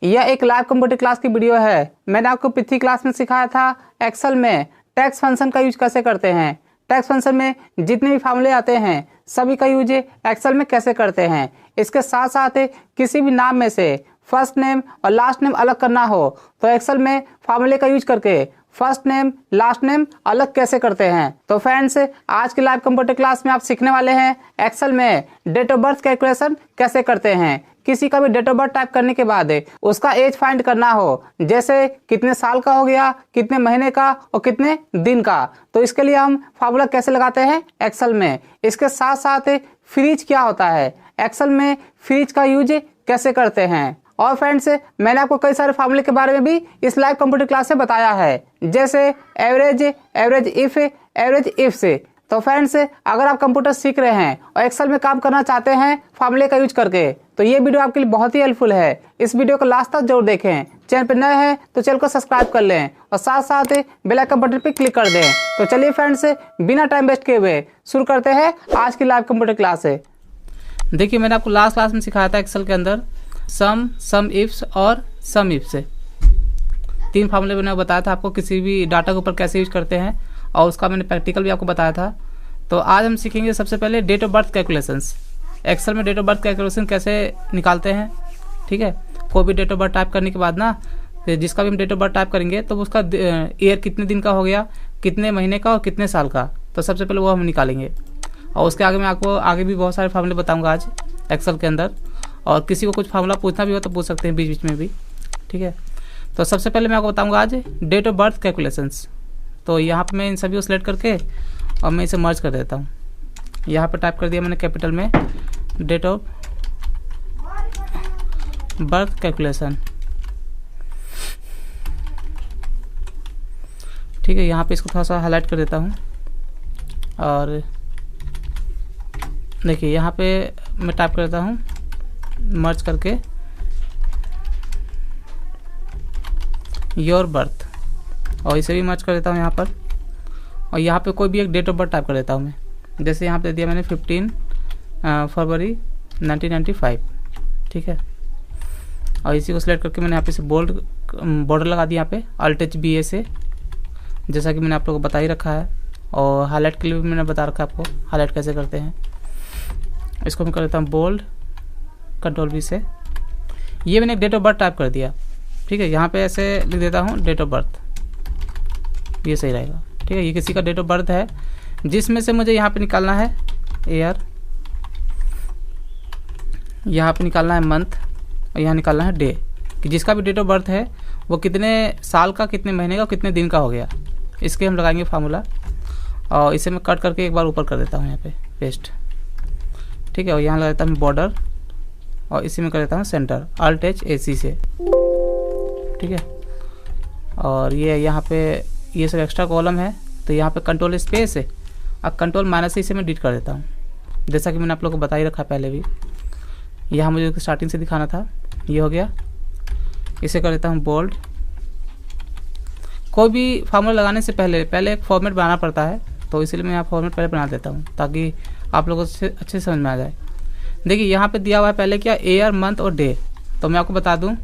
यह एक live computer class की वीडियो है। मैंने आपको पिछली क्लास में सिखाया था एक्सेल में टैक्स फंक्शन का यूज कैसे करते हैं। टैक्स फंक्शन में जितने भी फार्मूले आते हैं सभी का यूज एक्सेल में कैसे करते हैं। इसके साथ साथ किसी भी नाम में से फर्स्ट नेम और लास्ट नेम अलग करना हो तो एक्सेल में फार्मूले का यूज करके फर्स्ट नेम लास्ट नेम अलग कैसे करते हैं। तो फ्रेंड्स, आज की लाइव कंप्यूटर क्लास में आप सीखने वाले हैं एक्सेल में डेट ऑफ बर्थ कैलकुलेशन कैसे करते हैं। किसी का भी डेट ऑफ बर्थ टाइप करने के बाद उसका एज फाइंड करना हो, जैसे कितने साल का हो गया, कितने महीने का और कितने दिन का, तो इसके लिए हम फार्मूला कैसे लगाते हैं एक्सेल में। इसके साथ साथ फ्रीज क्या होता है, एक्सेल में फ्रीज का यूज कैसे करते हैं। और फ्रेंड्स, मैंने आपको कई सारे फार्मूले के बारे में भी इस लाइव कंप्यूटर क्लास में बताया है, जैसे एवरेज, एवरेज इफ से। तो फ्रेंड्स, अगर आप कंप्यूटर सीख रहे हैं और एक्सेल में काम करना चाहते हैं फार्मूले का यूज करके, तो ये वीडियो आपके लिए बहुत ही हेल्पफुल है। इस वीडियो को लास्ट तक जरूर देखें। चैनल पर नए हैं तो चैनल को सब्सक्राइब कर लें और साथ साथ बेल आइकन बटन पर क्लिक कर दें। तो चलिए फ्रेंड्स, बिना टाइम वेस्ट किए हुए शुरू करते हैं आज की लाइव कंप्यूटर क्लास से। देखिए, मैंने आपको लास्ट क्लास में सिखाया था एक्सेल के अंदर सम इफ्स और सम इफ से 3 फार्मूले मैंने बताया था आपको किसी भी डाटा के ऊपर कैसे यूज करते हैं, और उसका मैंने प्रैक्टिकल भी आपको बताया था। तो आज हम सीखेंगे सबसे पहले date of birth calculations. Excel में डेट ऑफ बर्थ कैलकुलेशन कैसे निकालते हैं। ठीक है, कोई भी डेट ऑफ बर्थ टाइप करने के बाद ना, जिसका भी हम डेट ऑफ बर्थ टाइप करेंगे तो उसका ईयर कितने दिन का हो गया, कितने महीने का और कितने साल का, तो सबसे पहले वो हम निकालेंगे। और उसके आगे मैं आपको आगे भी बहुत सारे फार्मूले बताऊँगा आज एक्सेल के अंदर, और किसी को कुछ फार्मूला पूछना भी हो तो पूछ सकते हैं बीच बीच में भी। ठीक है, तो सबसे पहले मैं आपको बताऊंगा आज डेट ऑफ बर्थ कैलकुलेशंस। तो यहाँ पे मैं इन सभी को सिलेक्ट करके और मैं इसे मर्ज कर देता हूँ। यहाँ पे टाइप कर दिया मैंने कैपिटल में डेट ऑफ बर्थ कैलकुलेशन। ठीक है, यहाँ पे इसको थोड़ा सा हाईलाइट कर देता हूँ। और देखिए, यहाँ पे मैं टाइप कर देता हूँ मर्ज करके योर बर्थ, और इसे भी मर्ज कर देता हूँ यहाँ पर। और यहाँ पे कोई भी एक डेट ऑफ बर्थ टाइप कर देता हूँ मैं, जैसे यहाँ पे दे दिया मैंने 15 फरवरी 1995। ठीक है, और इसी को सिलेक्ट करके मैंने यहाँ पे से बोल्ड बॉर्डर लगा दिया यहाँ पे Alt+BA से, जैसा कि मैंने आप लोगों को बता ही रखा है। और हाईलाइट के लिए भी मैंने बता रखा है आपको हाईलाइट कैसे करते हैं। इसको मैं कर देता हूँ बोल्ड Ctrl+V से। ये मैंने एक डेट ऑफ बर्थ टाइप कर दिया। ठीक है, यहाँ पे ऐसे लिख देता हूँ डेट ऑफ बर्थ, ये सही रहेगा। ठीक है, ये किसी का डेट ऑफ बर्थ है जिसमें से मुझे यहाँ पे निकालना है ईयर, यहाँ पे निकालना है मंथ, और यहाँ निकालना है डे, कि जिसका भी डेट ऑफ बर्थ है वो कितने साल का, कितने महीने का, कितने दिन का हो गया। इसके हम लगाएंगे फार्मूला, और इसे मैं कट करके एक बार ऊपर कर देता हूँ यहाँ पे पेस्ट। ठीक है, और यहाँ लगा देता हूँ बॉर्डर, और इसी में कर देता हूँ सेंटर Alt+AC से। ठीक है, और ये यहाँ पे ये सब एक्स्ट्रा कॉलम है, तो यहाँ पे कंट्रोल स्पेस है और Ctrl-C से मैं डिलीट कर देता हूँ, जैसा कि मैंने आप लोगों को बता ही रखा पहले भी। यहाँ मुझे स्टार्टिंग से दिखाना था, ये हो गया। इसे कर देता हूँ बोल्ड। कोई भी फार्मूला लगाने से पहले एक फॉर्मेट बनाना पड़ता है, तो इसलिए मैं यहाँ फॉर्मेट पहले बना देता हूँ ताकि आप लोगों से अच्छे से समझ में आ जाए। देखिए, यहाँ पे दिया हुआ है पहले क्या, ईयर, मंथ और डे। तो मैं आपको बता दूं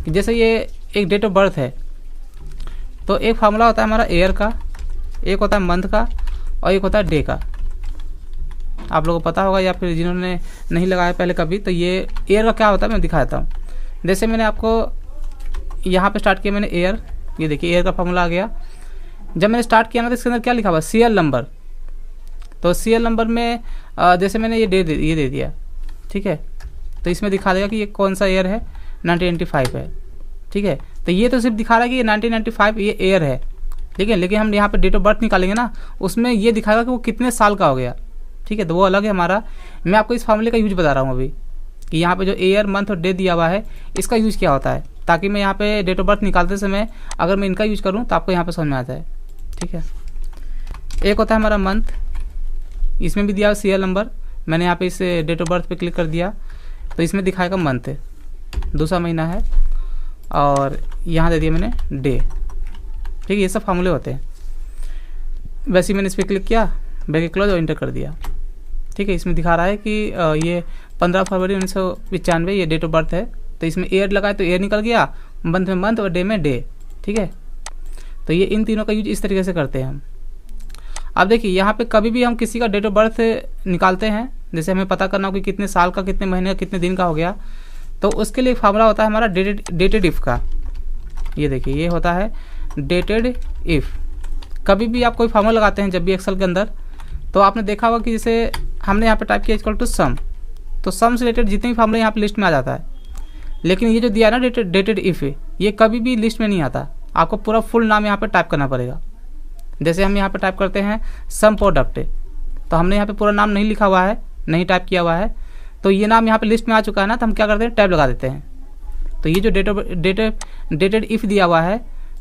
कि जैसे ये एक डेट ऑफ बर्थ है, तो एक फार्मूला होता है हमारा ईयर का, एक होता है मंथ का, और एक होता है डे का। आप लोगों को पता होगा, या फिर जिन्होंने नहीं लगाया पहले कभी, तो ये ईयर का क्या होता है मैं दिखा देता हूँ। जैसे मैंने आपको यहाँ पे स्टार्ट किया मैंने ईयर, ये देखिए ईयर का फार्मूला आ गया। जब मैंने स्टार्ट किया ना तो इसके अंदर क्या लिखा हुआ, सीरियल नंबर। तो सीरियल नंबर में जैसे मैंने ये दे दिया। ठीक है, तो इसमें दिखा देगा कि ये कौन सा ईयर है, 1995 है। ठीक है, तो ये तो सिर्फ दिखा रहा है कि ये 1995 ये ईयर है। ठीक है, लेकिन हम यहाँ पे डेट ऑफ बर्थ निकालेंगे ना, उसमें ये दिखाएगा कि वो कितने साल का हो गया। ठीक है, तो वो अलग है हमारा। मैं आपको इस फार्मूले का यूज बता रहा हूँ अभी, कि यहाँ पे जो ईयर, मंथ और डे दिया हुआ है इसका यूज क्या होता है, ताकि मैं यहाँ पे डेट ऑफ बर्थ निकालते समय अगर मैं इनका यूज करूँ तो आपको यहाँ पर समझ में आ जाए। ठीक है, एक होता है हमारा मंथ, इसमें भी दिया हुआ सीरियल नंबर। मैंने यहाँ पे इस डेट ऑफ बर्थ पे क्लिक कर दिया तो इसमें दिखाएगा मंथ, दूसरा महीना है, और यहाँ दे दिया मैंने डे। ठीक है, ये सब फार्मूले होते हैं। वैसे ही मैंने इस पर क्लिक किया, ब्रैकेट क्लोज और इंटर कर दिया। ठीक है, इसमें दिखा रहा है कि ये 15 फरवरी 1995 ये डेट ऑफ बर्थ है। तो इसमें ईयर लगाए तो ईयर निकल गया, मंथ में मंथ और डे में डे। ठीक है, तो ये इन तीनों का यूज इस तरीके से करते हैं हम। अब देखिए यहाँ पे कभी भी हम किसी का डेट ऑफ बर्थ निकालते हैं, जैसे हमें पता करना हो कि कितने साल का, कितने महीने का, कितने दिन का हो गया, तो उसके लिए फार्मूला होता है हमारा डेटेड इफ़ का। ये देखिए ये होता है डेटेड इफ़। कभी भी आप कोई फार्मूला लगाते हैं जब भी एक्सेल के अंदर, तो आपने देखा होगा कि जैसे हमने यहाँ पे टाइप किया इक्वल टू सम, तो सम से रिलेटेड जितने भी फार्मूले यहाँ पे लिस्ट में आ जाता है। लेकिन ये जो दिया है ना डेटेड इफ़, ये कभी भी लिस्ट में नहीं आता, आपको पूरा फुल नाम यहाँ पे टाइप करना पड़ेगा। जैसे हम यहाँ पे टाइप करते हैं सम प्रोडक्ट, तो हमने यहाँ पे पूरा नाम नहीं लिखा हुआ है, नहीं टाइप किया हुआ है, तो ये नाम यहाँ पे लिस्ट में आ चुका है ना, तो हम क्या करते हैं टैब लगा देते हैं। तो ये जो डेटेड इफ़ दिया हुआ है,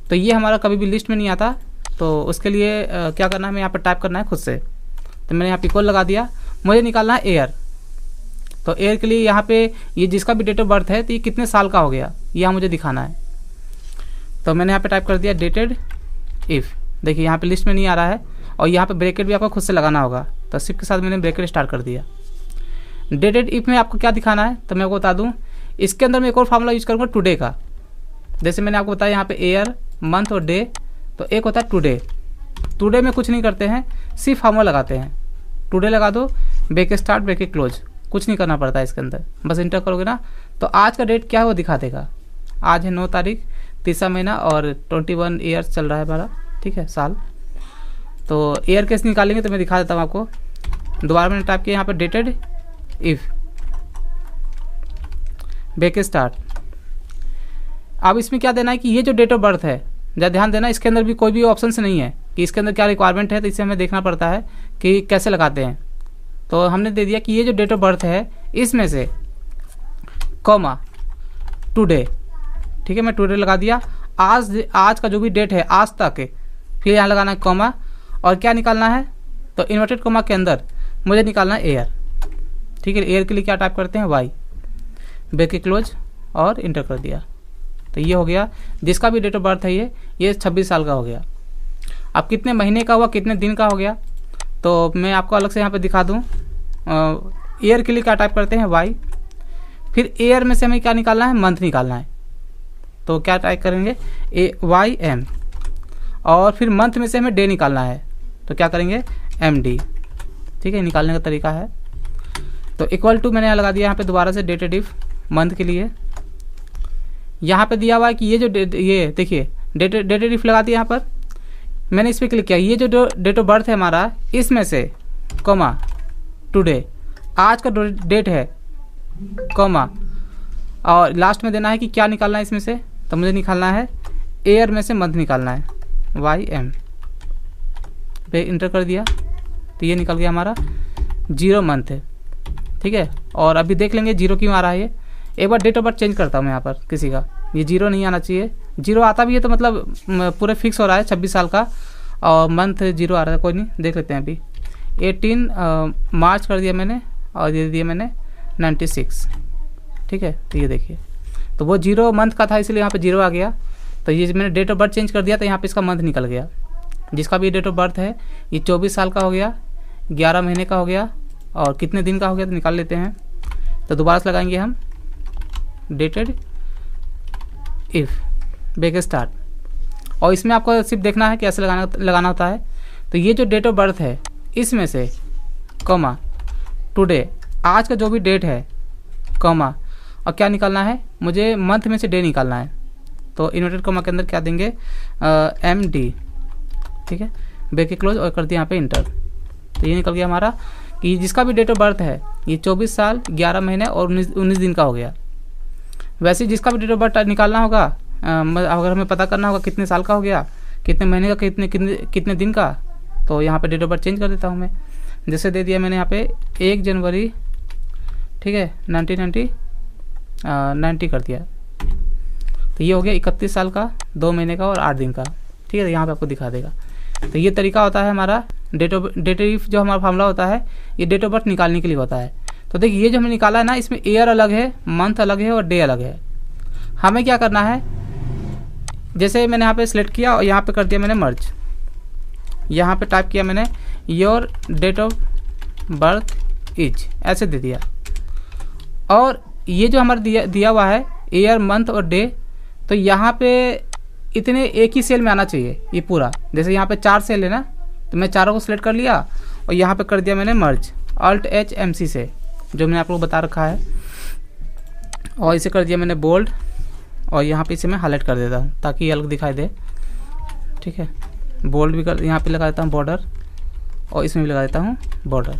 तो ये हमारा कभी भी लिस्ट में नहीं आता, तो उसके लिए क्या करना है, हमें यहाँ पर टाइप करना है खुद से। तो मैंने यहाँ पे इक्वल लगा दिया, मुझे निकालना है एयर। तो एयर के लिए यहाँ पे ये जिसका भी डेट ऑफ बर्थ है, तो ये कितने साल का हो गया, यह मुझे दिखाना है। तो मैंने यहाँ पे टाइप कर दिया डेटेड इफ़। देखिए यहाँ पे लिस्ट में नहीं आ रहा है, और यहाँ पे ब्रैकेट भी आपको खुद से लगाना होगा, तो शिफ्ट के साथ मैंने ब्रैकेट स्टार्ट कर दिया। डेटेड इफ़ में आपको क्या दिखाना है, तो मैं आपको बता दूँ, इसके अंदर मैं एक और फार्मूला यूज करूँगा टुडे का। जैसे मैंने आपको बताया यहाँ पे एयर, मंथ और डे, तो एक होता है टुडे। टुडे में कुछ नहीं करते हैं, सिर्फ फार्मूला लगाते हैं। टुडे लगा दो, ब्रैकेट स्टार्ट ब्रैकेट क्लोज, कुछ नहीं करना पड़ता है इसके अंदर, बस इंटर करोगे ना, तो आज का डेट क्या है वो दिखा देगा। आज है 9 तारीख, तीसरा महीना, और 21 ईयर्स चल रहा है हमारा। ठीक है, साल। तो ईयर कैसे निकालेंगे तो मैं दिखा देता हूँ आपको। दोबारा मैंने टाइप किया यहाँ पर डेटेड इफ़, ब्रैकेट स्टार्ट। अब इसमें क्या देना है कि ये जो डेट ऑफ बर्थ है, ज़रा ध्यान देना, इसके अंदर भी कोई भी ऑप्शन से नहीं है कि इसके अंदर क्या रिक्वायरमेंट है, तो इसे हमें देखना पड़ता है कि कैसे लगाते हैं। तो हमने दे दिया कि ये जो डेट ऑफ बर्थ है, इसमें से कॉमा टुडे। ठीक है, मैं टुडे लगा दिया। आज का जो भी डेट है आज तक, फिर यहाँ लगाना है कॉमा, और क्या निकालना है, तो इन्वर्टेड कॉमा के अंदर मुझे निकालना है एयर। ठीक है, एयर के लिए क्या टाइप करते हैं वाई, ब्रैकेट क्लोज और इंटर कर दिया। तो ये हो गया जिसका भी डेट ऑफ बर्थ है, ये 26 साल का हो गया। अब कितने महीने का हुआ, कितने दिन का हो गया, तो मैं आपको अलग से यहाँ पे दिखा दूँ। ईयर के लिए क्या टाइप करते हैं वाई, फिर ईयर में से हमें क्या निकालना है, मंथ निकालना है, तो क्या टाइप करेंगे YM, और फिर मंथ में से हमें डे निकालना है, तो क्या करेंगे MD। ठीक है, निकालने का तरीका है। तो इक्वल टू मैंने यहाँ लगा दिया, यहाँ पे दोबारा से डेटेड इफ़ मंथ के लिए। यहाँ पे दिया हुआ है कि ये जो ये देखिए डेटेड इफ़ लगा दिया, यहाँ पर मैंने इस पर क्लिक किया, ये जो डेट ऑफ बर्थ है हमारा, इसमें से कॉमा टुडे, आज का डेट है कॉमा, और लास्ट में देना है कि क्या निकालना है इसमें से, तो मुझे निकालना है एयर में से मंथ निकालना है, YM पे इंटर कर दिया, तो ये निकल गया हमारा 0 मंथ है। ठीक है, और अभी देख लेंगे 0 क्यों आ रहा है। ये एक बार डेट ऑफ बर्थ चेंज करता हूँ मैं यहाँ पर, किसी का ये 0 नहीं आना चाहिए। 0 आता भी है तो मतलब पूरे फिक्स हो रहा है 26 साल का, और मंथ 0 आ रहा है, कोई नहीं, देख लेते हैं। अभी 18 मार्च कर दिया मैंने, और ये दिया मैंने 96। ठीक है, तो ये देखिए, तो वो 0 मंथ का था, इसलिए यहाँ पे 0 आ गया। तो ये मैंने डेट ऑफ बर्थ चेंज कर दिया, तो यहाँ पे इसका मंथ निकल गया। जिसका भी डेट ऑफ बर्थ है, ये 24 साल का हो गया, 11 महीने का हो गया, और कितने दिन का हो गया तो निकाल लेते हैं। तो दोबारा से लगाएंगे हम डेटेड इफ़ ब्रैकेट स्टार्ट, और इसमें आपको सिर्फ देखना है कि ऐसे लगाना होता है। तो ये जो डेट ऑफ बर्थ है, इसमें से कॉमा टुडे, आज का जो भी डेट है कॉमा, और क्या निकालना है, मुझे मंथ में से डे निकालना है, तो इन्वर्टेड कॉमा के अंदर क्या देंगे MD। ठीक है, ब्रैकेट क्लोज और कर दिया यहाँ पे इंटर। तो ये निकल गया हमारा कि जिसका भी डेट ऑफ बर्थ है, ये 24 साल 11 महीने और 19 दिन का हो गया। वैसे जिसका भी डेट ऑफ बर्थ निकालना होगा, अगर हमें पता करना होगा कितने साल का हो गया, कितने महीने का, कितने दिन का, तो यहाँ पे डेट ऑफ बर्थ चेंज कर देता हूँ मैं। जैसे दे दिया मैंने यहाँ पे 1 जनवरी, ठीक है, 1990 कर दिया, तो ये हो गया 31 साल का, 2 महीने का और 8 दिन का। ठीक है, यहाँ पे आपको दिखा देगा। तो ये तरीका होता है हमारा डेटेड इफ़, जो हमारा फार्मूला होता है, ये डेट ऑफ बर्थ निकालने के लिए होता है। तो देखिए ये जो हमने निकाला है ना, इसमें ईयर अलग है, मंथ अलग है और डे अलग है। हमें क्या करना है, जैसे मैंने यहाँ पे सिलेक्ट किया और यहाँ पे कर दिया मैंने मर्ज, यहाँ पे टाइप किया मैंने your date of birth is, ऐसे दे दिया। और ये जो हमारा दिया हुआ है, ईयर मंथ और डे, तो यहाँ पे इतने एक ही सेल में आना चाहिए ये पूरा। जैसे यहाँ पे 4 सेल है ना, तो मैं चारों को सिलेक्ट कर लिया और यहाँ पे कर दिया मैंने मर्ज Alt+H+MC से, जो मैंने आप लोग बता रखा है, और इसे कर दिया मैंने बोल्ड, और यहाँ पे इसे मैं हाईलाइट कर देता हूँ ताकि ये अलग दिखाई दे। ठीक है, बोल्ड भी कर, यहाँ पे लगा देता हूँ बॉर्डर, और इसमें भी लगा देता हूँ बॉर्डर।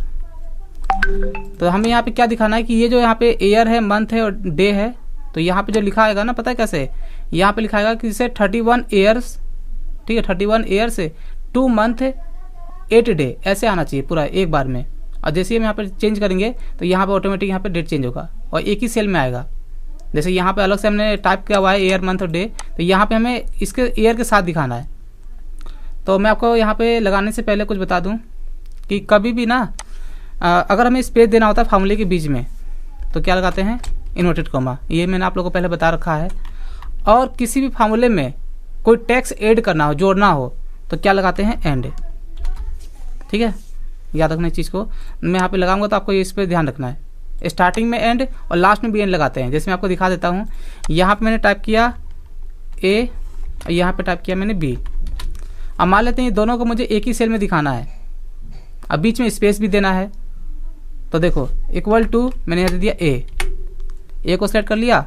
तो हमें यहाँ पे क्या दिखाना है कि ये जो यहाँ पे ईयर है, मंथ है और डे है, तो यहाँ पे जो लिखा आएगा ना, पता है कैसे, यहाँ पे लिखाएगा कि इसे 31 ईयर्स, ठीक है, 31 ईयर से 2 मंथ 8 डे, ऐसे आना चाहिए पूरा एक बार में। और जैसे हम यहाँ पर चेंज करेंगे तो यहाँ पे ऑटोमेटिक यहाँ पे डेट चेंज होगा और एक ही सेल में आएगा। जैसे यहाँ पे अलग से हमने टाइप किया हुआ है ईयर मंथ और डे, तो यहाँ पे हमें इसके ईयर के साथ दिखाना है। तो मैं आपको यहाँ पे लगाने से पहले कुछ बता दूँ कि कभी भी ना अगर हमें स्पेस देना होता है फार्मूले के बीच में, तो क्या लगाते हैं, इन्वर्टेड कॉमा। ये मैंने आप लोगों को पहले बता रखा है। और किसी भी फार्मूले में कोई टेक्स्ट ऐड करना हो, जोड़ना हो, तो क्या लगाते हैं, एंड। ठीक है, याद रखना इस चीज़ को। मैं यहाँ पे लगाऊंगा तो आपको इस पर ध्यान रखना है। स्टार्टिंग में एंड और लास्ट में भी एंड लगाते हैं। जैसे मैं आपको दिखा देता हूँ, यहाँ पे मैंने टाइप किया ए और यहाँ पे टाइप किया मैंने बी। अब मान लेते हैं ये दोनों को मुझे एक ही सेल में दिखाना है, अब बीच में स्पेस भी देना है। तो देखो इक्वल टू, मैंने यहाँ दे दिया ए को सेलेक्ट कर लिया।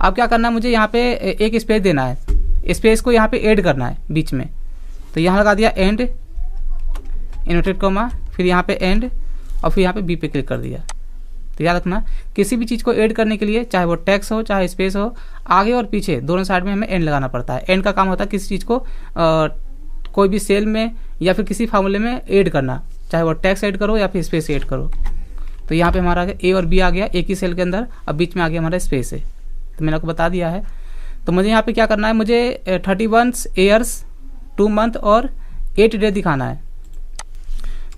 अब क्या करना है, मुझे यहाँ पे एक स्पेस देना है, स्पेस को यहाँ पे ऐड करना है बीच में। तो यहाँ लगा दिया एंड इन्वर्टेड कॉमा, फिर यहाँ पे एंड, और फिर यहाँ पे बी पे क्लिक कर दिया। तो याद रखना, किसी भी चीज़ को ऐड करने के लिए, चाहे वो टेक्स्ट हो चाहे स्पेस हो, आगे और पीछे दोनों साइड में हमें एंड लगाना पड़ता है। एंड का काम होता है किसी चीज़ को कोई भी सेल में या फिर किसी फार्मूले में ऐड करना, चाहे वो टेक्स्ट ऐड करो या फिर स्पेस ऐड करो। तो यहाँ पे हमारा ए और बी आ गया एक ही सेल के अंदर, अब बीच में आ गया हमारा स्पेस है। तो मैंने आपको बता दिया है। तो मुझे यहाँ पे क्या करना है, मुझे 31 ईयर्स 2 मंथ और 8 डे दिखाना है।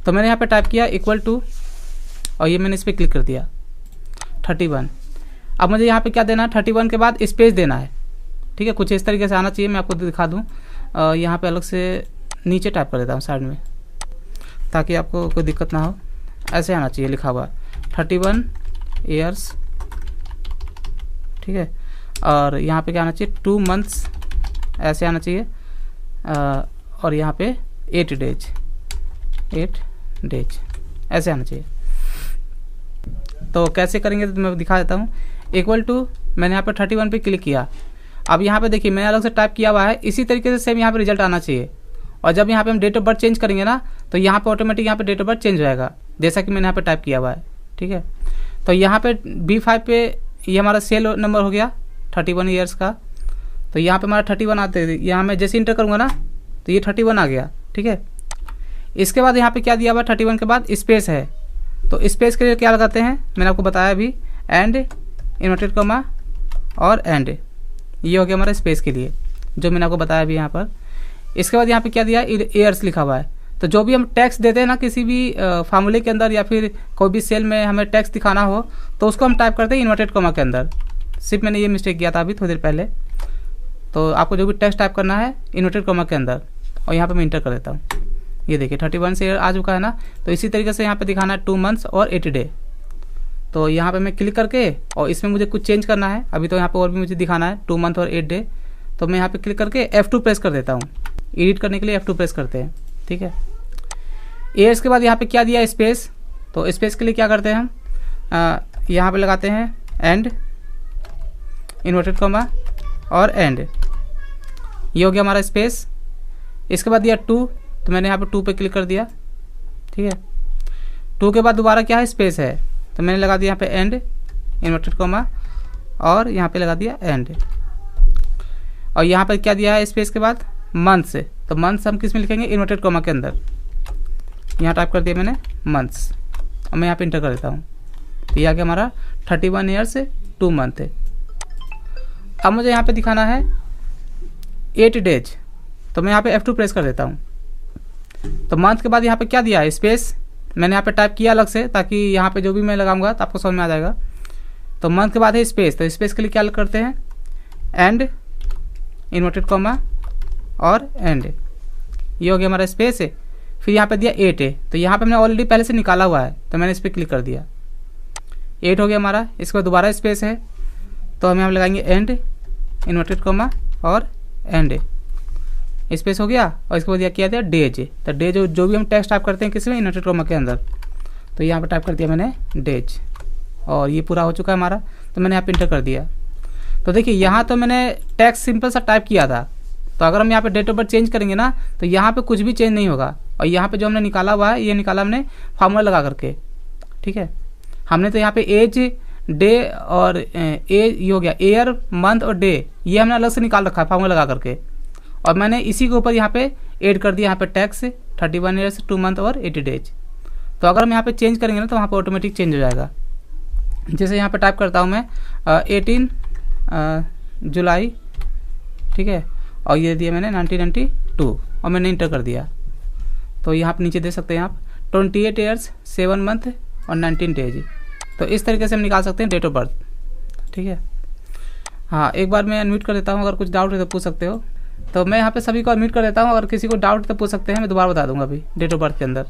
तो मैंने यहाँ पे टाइप किया इक्वल टू, और ये मैंने इस पर क्लिक कर दिया 31। अब मुझे यहाँ पे क्या देना है, 31 के बाद स्पेस देना है। ठीक है, कुछ इस तरीके से आना चाहिए, मैं आपको दिखा दूँ। यहाँ पे अलग से नीचे टाइप कर देता हूँ साइड में, ताकि आपको कोई दिक्कत ना हो। ऐसे आना चाहिए लिखा हुआ 31 ईयर्स, ठीक है। और यहाँ पे क्या आना चाहिए, 2 मंथ्स, ऐसे आना चाहिए। और यहाँ पे 8 डेज ऐसे आना चाहिए। तो कैसे करेंगे तो मैं दिखा देता हूँ। इक्वल टू, मैंने यहाँ पे 31 पे क्लिक किया। अब यहाँ पे देखिए मैंने अलग से टाइप किया हुआ है, इसी तरीके से सेम यहाँ पे रिजल्ट आना चाहिए। और जब यहाँ पे हम डेट ऑफ बर्थ चेंज करेंगे ना, तो यहाँ पे ऑटोमेटिक यहाँ पे डेट ऑफ बर्थ चेंज हो जाएगा, जैसा कि मैंने यहाँ पे टाइप किया हुआ है। ठीक है, तो यहाँ पे B5 पे ये हमारा सेल नंबर हो गया 31 ईयर्स का। तो यहाँ पे हमारा 31 आते हैं, यहाँ मैं जैसे इंटर करूँगा ना, तो ये 31 आ गया। ठीक है, इसके बाद यहाँ पे क्या दिया हुआ, 31 के बाद स्पेस है। तो स्पेस के लिए क्या लगाते हैं, मैंने आपको बताया अभी, एंड इन्वर्टेड कॉमा और एंड। ये हो गया हमारा स्पेस के लिए, जो मैंने आपको बताया अभी यहाँ पर। इसके बाद यहाँ पे क्या दिया, ईयर्स लिखा हुआ है। तो जो भी हम टेक्स्ट देते हैं ना किसी भी फार्मूले के अंदर या फिर कोई भी सेल में हमें टेक्स्ट दिखाना हो, तो उसको हम टाइप करते हैं इन्वर्टेड कॉमा के अंदर। सिर्फ मैंने ये मिस्टेक किया था अभी थोड़ी देर पहले। तो आपको जो भी टेक्स्ट टाइप करना है इन्वर्टेड कॉमा के अंदर, और यहाँ पर मैं इंटर कर देता हूँ। ये देखिए 31 से आ चुका है ना। तो इसी तरीके से यहाँ पे दिखाना है 2 मंथ्स और 8 डे। तो यहाँ पे मैं क्लिक करके, और इसमें मुझे कुछ चेंज करना है अभी, तो यहाँ पे और भी मुझे दिखाना है 2 मंथ और 8 डे। तो मैं यहाँ पे क्लिक करके F2 प्रेस कर देता हूँ। एडिट करने के लिए F2 प्रेस करते हैं। ठीक है, ईयर्स के बाद यहाँ पे क्या दिया, स्पेस। तो स्पेस के लिए क्या करते हैं हम, यहाँ पे लगाते हैं एंड इन्वर्टेड कॉमा और एंड। ये हो गया हमारा स्पेस। इसके बाद दिया 2, तो मैंने यहाँ पे 2 पे क्लिक कर दिया। ठीक है, 2 के बाद दोबारा क्या है, स्पेस है। तो मैंने लगा दिया यहाँ पे एंड इन्वर्टेड कॉमा और यहाँ पे लगा दिया एंड। और यहाँ पर क्या दिया है स्पेस के बाद, मंथ्स। तो मंथ्स हम किस में लिखेंगे, इन्वर्टेड कॉमा के अंदर। यहाँ टाइप कर दिया मैंने मंथ्स, और मैं यहाँ पे इंटर कर देता हूँ। तो ये आ गया हमारा 31 ईयर से 2 मंथ है। अब मुझे यहाँ पे दिखाना है 8 डेज। तो मैं यहाँ पे F2 प्रेस कर देता हूँ। तो मंथ के बाद यहाँ पे क्या दिया है, स्पेस। मैंने यहाँ पे टाइप किया अलग से, ताकि यहाँ पे जो भी मैं लगाऊंगा तो आपको समझ में आ जाएगा। तो मंथ के बाद है स्पेस। तो स्पेस के लिए क्या करते हैं, एंड इन्वर्टेड कॉमा और एंड। ये हो गया हमारा स्पेस है। फिर यहाँ पे दिया 8 है। तो यहाँ पे मैंने ऑलरेडी पहले से निकाला हुआ है, तो मैंने इस पर क्लिक कर दिया। 8 हो गया हमारा। इसके बाद दोबारा स्पेस है। तो हम यहाँ लगाएंगे एंड इन्वर्टेड कॉमा और एंड, स्पेस हो गया, और इसके बाद यह किया था डेज। तो डेज जो भी हम टेक्स्ट टाइप करते हैं किसी में इन्वर्टेड कॉमा के अंदर, तो यहाँ पर टाइप कर दिया मैंने डेज, और ये पूरा हो चुका है हमारा। तो मैंने यहाँ पे इंटर कर दिया। तो देखिए यहाँ तो मैंने टेक्स्ट सिंपल सा टाइप किया था, तो अगर हम यहाँ पे डेट ऑफ बर्थ चेंज करेंगे ना तो यहाँ पे कुछ भी चेंज नहीं होगा। और यहाँ पे जो हमने निकाला हुआ है ये निकाला हमने फार्मूला लगा करके, ठीक है। हमने तो यहाँ पे एज, डे और एज ये हो गया, ईयर, मंथ और डे, ये हमने अलग से निकाल रखा है फार्मूला लगा करके, और मैंने इसी के ऊपर यहाँ पे ऐड कर दिया यहाँ पे टैक्स 31 ईयर्स 2 मंथ और 80 डेज। तो अगर हम यहाँ पे चेंज करेंगे ना तो वहाँ पे ऑटोमेटिक चेंज हो जाएगा। जैसे यहाँ पे टाइप करता हूँ मैं 18 जुलाई, ठीक है, और ये दिया मैंने 1992 और मैंने इंटर कर दिया। तो यहाँ पे नीचे दे सकते हैं आप 28 ईयर्स 7 मंथ और 19 डेज। तो इस तरीके से हम निकाल सकते हैं डेट ऑफ बर्थ, ठीक है। हाँ, एक बार मैं अनम्यूट कर देता हूँ, अगर कुछ डाउट है तो पूछ सकते हो। तो मैं यहाँ पे सभी को अनम्यूट कर देता हूँ, अगर किसी को डाउट तो पूछ सकते हैं, मैं दोबारा बता दूंगा अभी डेट ऑफ बर्थ के अंदर।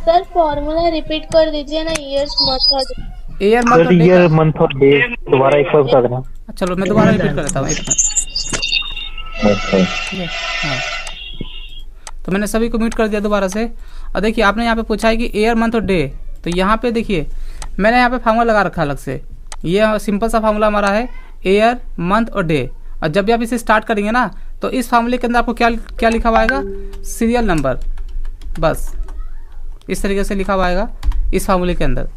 सर फॉर्मूला रिपीट कर दीजिए ना, ईयर्स मंथ और ईयर मंथ और डे दोबारा एक बार बता देना। चलो मैं दोबारा रिपीट कर देता हूँ, एक मिनट। हाँ, तो मैंने सभी को म्यूट कर दिया दोबारा से। और देखिए आपने यहाँ पे पूछा है कि ईयर, मंथ और डे, तो यहाँ पे देखिए मैंने यहाँ पे फार्मूला लगा रखा है अलग से। ये सिंपल सा फार्मूला हमारा है ईयर, मंथ और डे। और जब भी आप इसे स्टार्ट करेंगे ना तो इस फार्मूले के अंदर आपको क्या क्या लिखा हुआ आएगा, सीरियल नंबर, बस इस तरीके से लिखा हुआ आएगा इस फार्मूले के अंदर।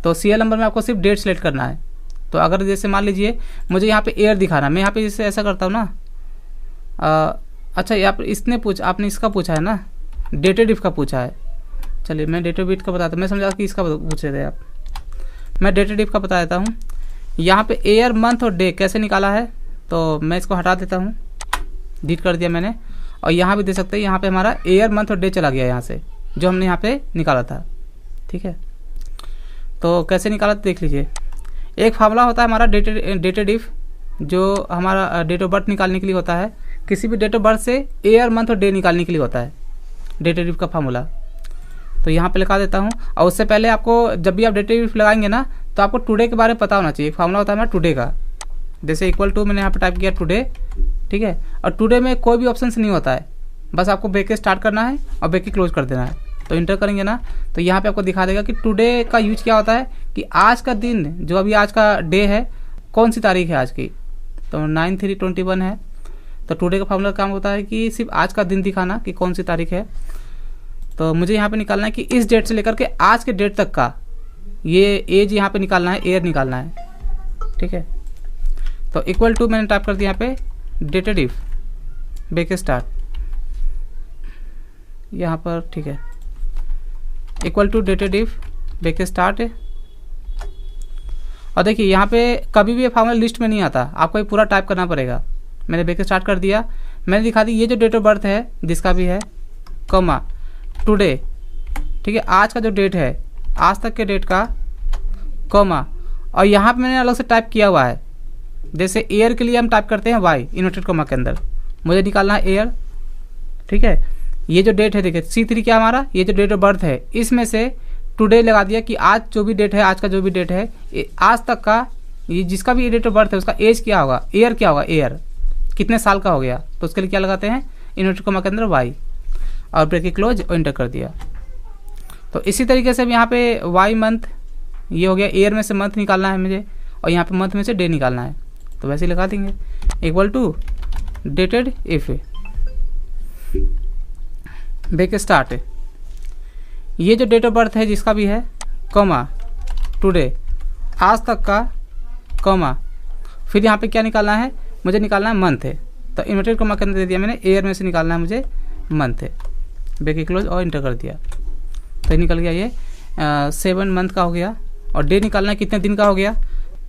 तो सीरियल नंबर में आपको सिर्फ डेट सेलेक्ट करना है। तो अगर जैसे मान लीजिए मुझे यहाँ पे ईयर दिखाना, मैं यहाँ पे जैसे ऐसा करता हूँ ना, अच्छा यहाँ पर आपने इसका पूछा है ना, डेटेड इफ का पूछा है। चलिए मैं डेटेड इफ का बताता हूँ, मैं समझा कि इसका पूछ रहे थे आप, मैं डेटेड इफ का बता देता हूँ। यहाँ पे ईयर, मंथ और डे कैसे निकाला है, तो मैं इसको हटा देता हूँ, डिलीट कर दिया मैंने। और यहाँ भी दे सकते हैं, यहाँ पे हमारा ईयर, मंथ और डे चला गया यहाँ से, जो हमने यहाँ पे निकाला था, ठीक है। तो कैसे निकाला तो देख लीजिए। एक फार्मूला होता है हमारा डेटेड इफ, जो हमारा डेट ऑफ बर्थ निकालने के लिए होता है। किसी भी डेट ऑफ बर्थ से ईयर, मंथ और डे निकालने के लिए होता है डेटेड इफ का फार्मूला। तो यहाँ पे लगा देता हूँ। और उससे पहले आपको जब भी आप डेटेड इफ लगाएंगे ना तो आपको टुडे के बारे में पता होना चाहिए। फार्मूला होता है हमारा टुडे का, जैसे इक्वल टू मैंने यहाँ पे टाइप किया टुडे, ठीक है। और टुडे में कोई भी ऑप्शन नहीं होता है, बस आपको ब्रेकेट स्टार्ट करना है और ब्रेकेट क्लोज कर देना है। तो इंटर करेंगे ना तो यहाँ पे आपको दिखा देगा कि टुडे का यूज क्या होता है, कि आज का दिन, जो अभी आज का डे है, कौन सी तारीख है आज की, तो 9/3/21 है। तो टुडे का फार्मूला काम होता है कि सिर्फ आज का दिन दिखाना कि कौन सी तारीख है। तो मुझे यहाँ पे निकालना है कि इस डेट से लेकर के आज के डेट तक का ये एज यहाँ पे निकालना है, ईयर निकालना है, ठीक है। तो इक्वल टू मैंने टाइप कर दिया यहाँ पे डेटेड इफ, ब्रेकेट स्टार्ट यहाँ पर, ठीक है, equal to dated if bracket start. और देखिए यहाँ पे कभी भी ये फार्मूला लिस्ट में नहीं आता, आपको ये पूरा टाइप करना पड़ेगा। मैंने ब्रेकेट स्टार्ट कर दिया, मैंने दिखा दी ये जो डेट ऑफ बर्थ है जिसका भी है, कॉमा टुडे, ठीक है, आज का जो डेट है, आज तक के डेट का, कॉमा, और यहाँ पे मैंने अलग से टाइप किया हुआ है। जैसे ईयर के लिए हम टाइप करते हैं वाई इन्वर्टेड कॉमा के अंदर, मुझे निकालना है ईयर, ठीक है। ये जो डेट है देखिए C3 क्या हमारा, ये जो डेट ऑफ बर्थ है, इसमें से टुडे लगा दिया कि आज जो भी डेट है, आज का जो भी डेट है, आज तक का, ये जिसका भी डेट ऑफ बर्थ है उसका एज क्या होगा, ईयर क्या होगा, ईयर कितने साल का हो गया, तो उसके लिए क्या लगाते हैं, इन्वर्टेड कॉमा के अंदर वाई, और ब्रेकेट क्लोज और इंटर कर दिया। तो इसी तरीके से यहाँ पे वाई मंथ, ये हो गया, ईयर में से मंथ निकालना है मुझे, और यहाँ पे मंथ में से डे निकालना है, तो वैसे लगा देंगे equal to dated if bracket start, ये जो डेट ऑफ बर्थ है जिसका भी है, कॉमा टुडे, आज तक का, कॉमा, फिर यहाँ पे क्या निकालना है, मुझे निकालना है मंथ है, तो इन्वर्टेड कॉमा के अंदर दे दिया मैंने, ईयर में से निकालना है मुझे मंथ है, ब्रेकेट क्लोज और इंटर कर दिया। तो निकल गया ये 7 मंथ का हो गया। और डे निकालना है कितने दिन का हो गया,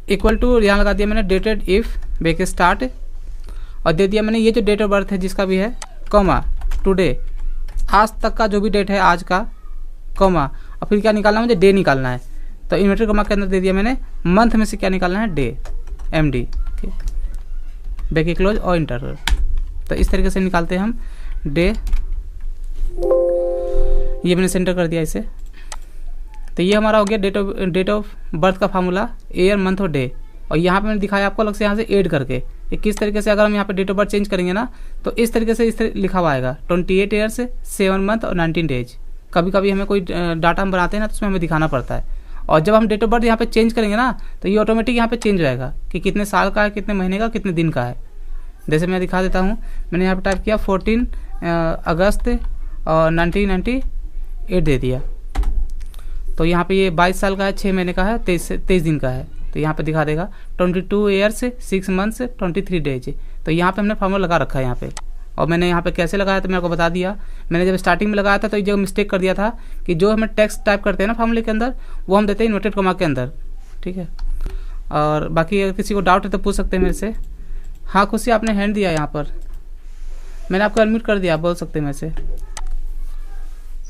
इक्वल टू यहाँ लगा दिया मैंने डेटेड इफ ब्रेकेट स्टार्ट, और दे दिया मैंने ये जो डेट ऑफ बर्थ है जिसका भी है, कॉमा टुडे, आज तक का जो भी डेट है आज का, कॉमा, और फिर क्या निकालना है मुझे, डे निकालना है। तो इन्वर्टेड कॉमा के अंदर दे दिया मैंने, मंथ में से क्या निकालना है, डे, MD, ब्रेकेट क्लोज और इंटर। तो इस तरीके से निकालते हैं हम डे। ये मैंने सेंटर कर दिया इसे, तो ये हमारा हो गया डेट ऑफ बर्थ का फार्मूला, ईयर मंथ और डे। और यहाँ पे मैंने दिखाया आपको अलग से यहाँ से ऐड करके कि किस तरीके से अगर हम यहाँ पे डेट ऑफ बर्थ चेंज करेंगे ना तो इस तरीके से इस तरह लिखा हुआ आएगा 28 ईयर्स 7 मंथ और 19 डेज। कभी कभी हमें कोई डाटा हम बनाते हैं ना तो उसमें हमें दिखाना पड़ता है। और जब हम डेट ऑफ बर्थ यहाँ पे चेंज करेंगे ना तो ये ऑटोमेटिक यहाँ पे चेंज हो जाएगा कि कितने साल का है, कितने महीने का, कितने दिन का है। जैसे मैं दिखा देता हूँ, मैंने यहाँ पे टाइप किया 14 अगस्त और 1998 दे दिया। तो यहाँ पे ये 22 साल का है, 6 महीने का है, 23 दिन का है। तो यहाँ पे दिखा देगा 22 ईयर्स 6 मंथ्स 23 डेज। तो यहाँ पे हमने फार्मूला लगा रखा है यहाँ पे। और मैंने यहाँ पे कैसे लगाया तो मैं आपको बता दिया। मैंने जब स्टार्टिंग में लगाया था तो ये जो मिस्टेक कर दिया था कि जो हमें टेक्स्ट टाइप करते हैं ना फार्मूले के अंदर वो हम देते हैं इन्वर्टेड कॉमा के अंदर, ठीक है। और बाकी अगर किसी को डाउट है तो पूछ सकते हैं मेरे से। हाँ खुशी, आपने हैंड दिया यहाँ पर, मैंने आपको अनम्यूट कर दिया, आप बोल सकते हैं मेरे से।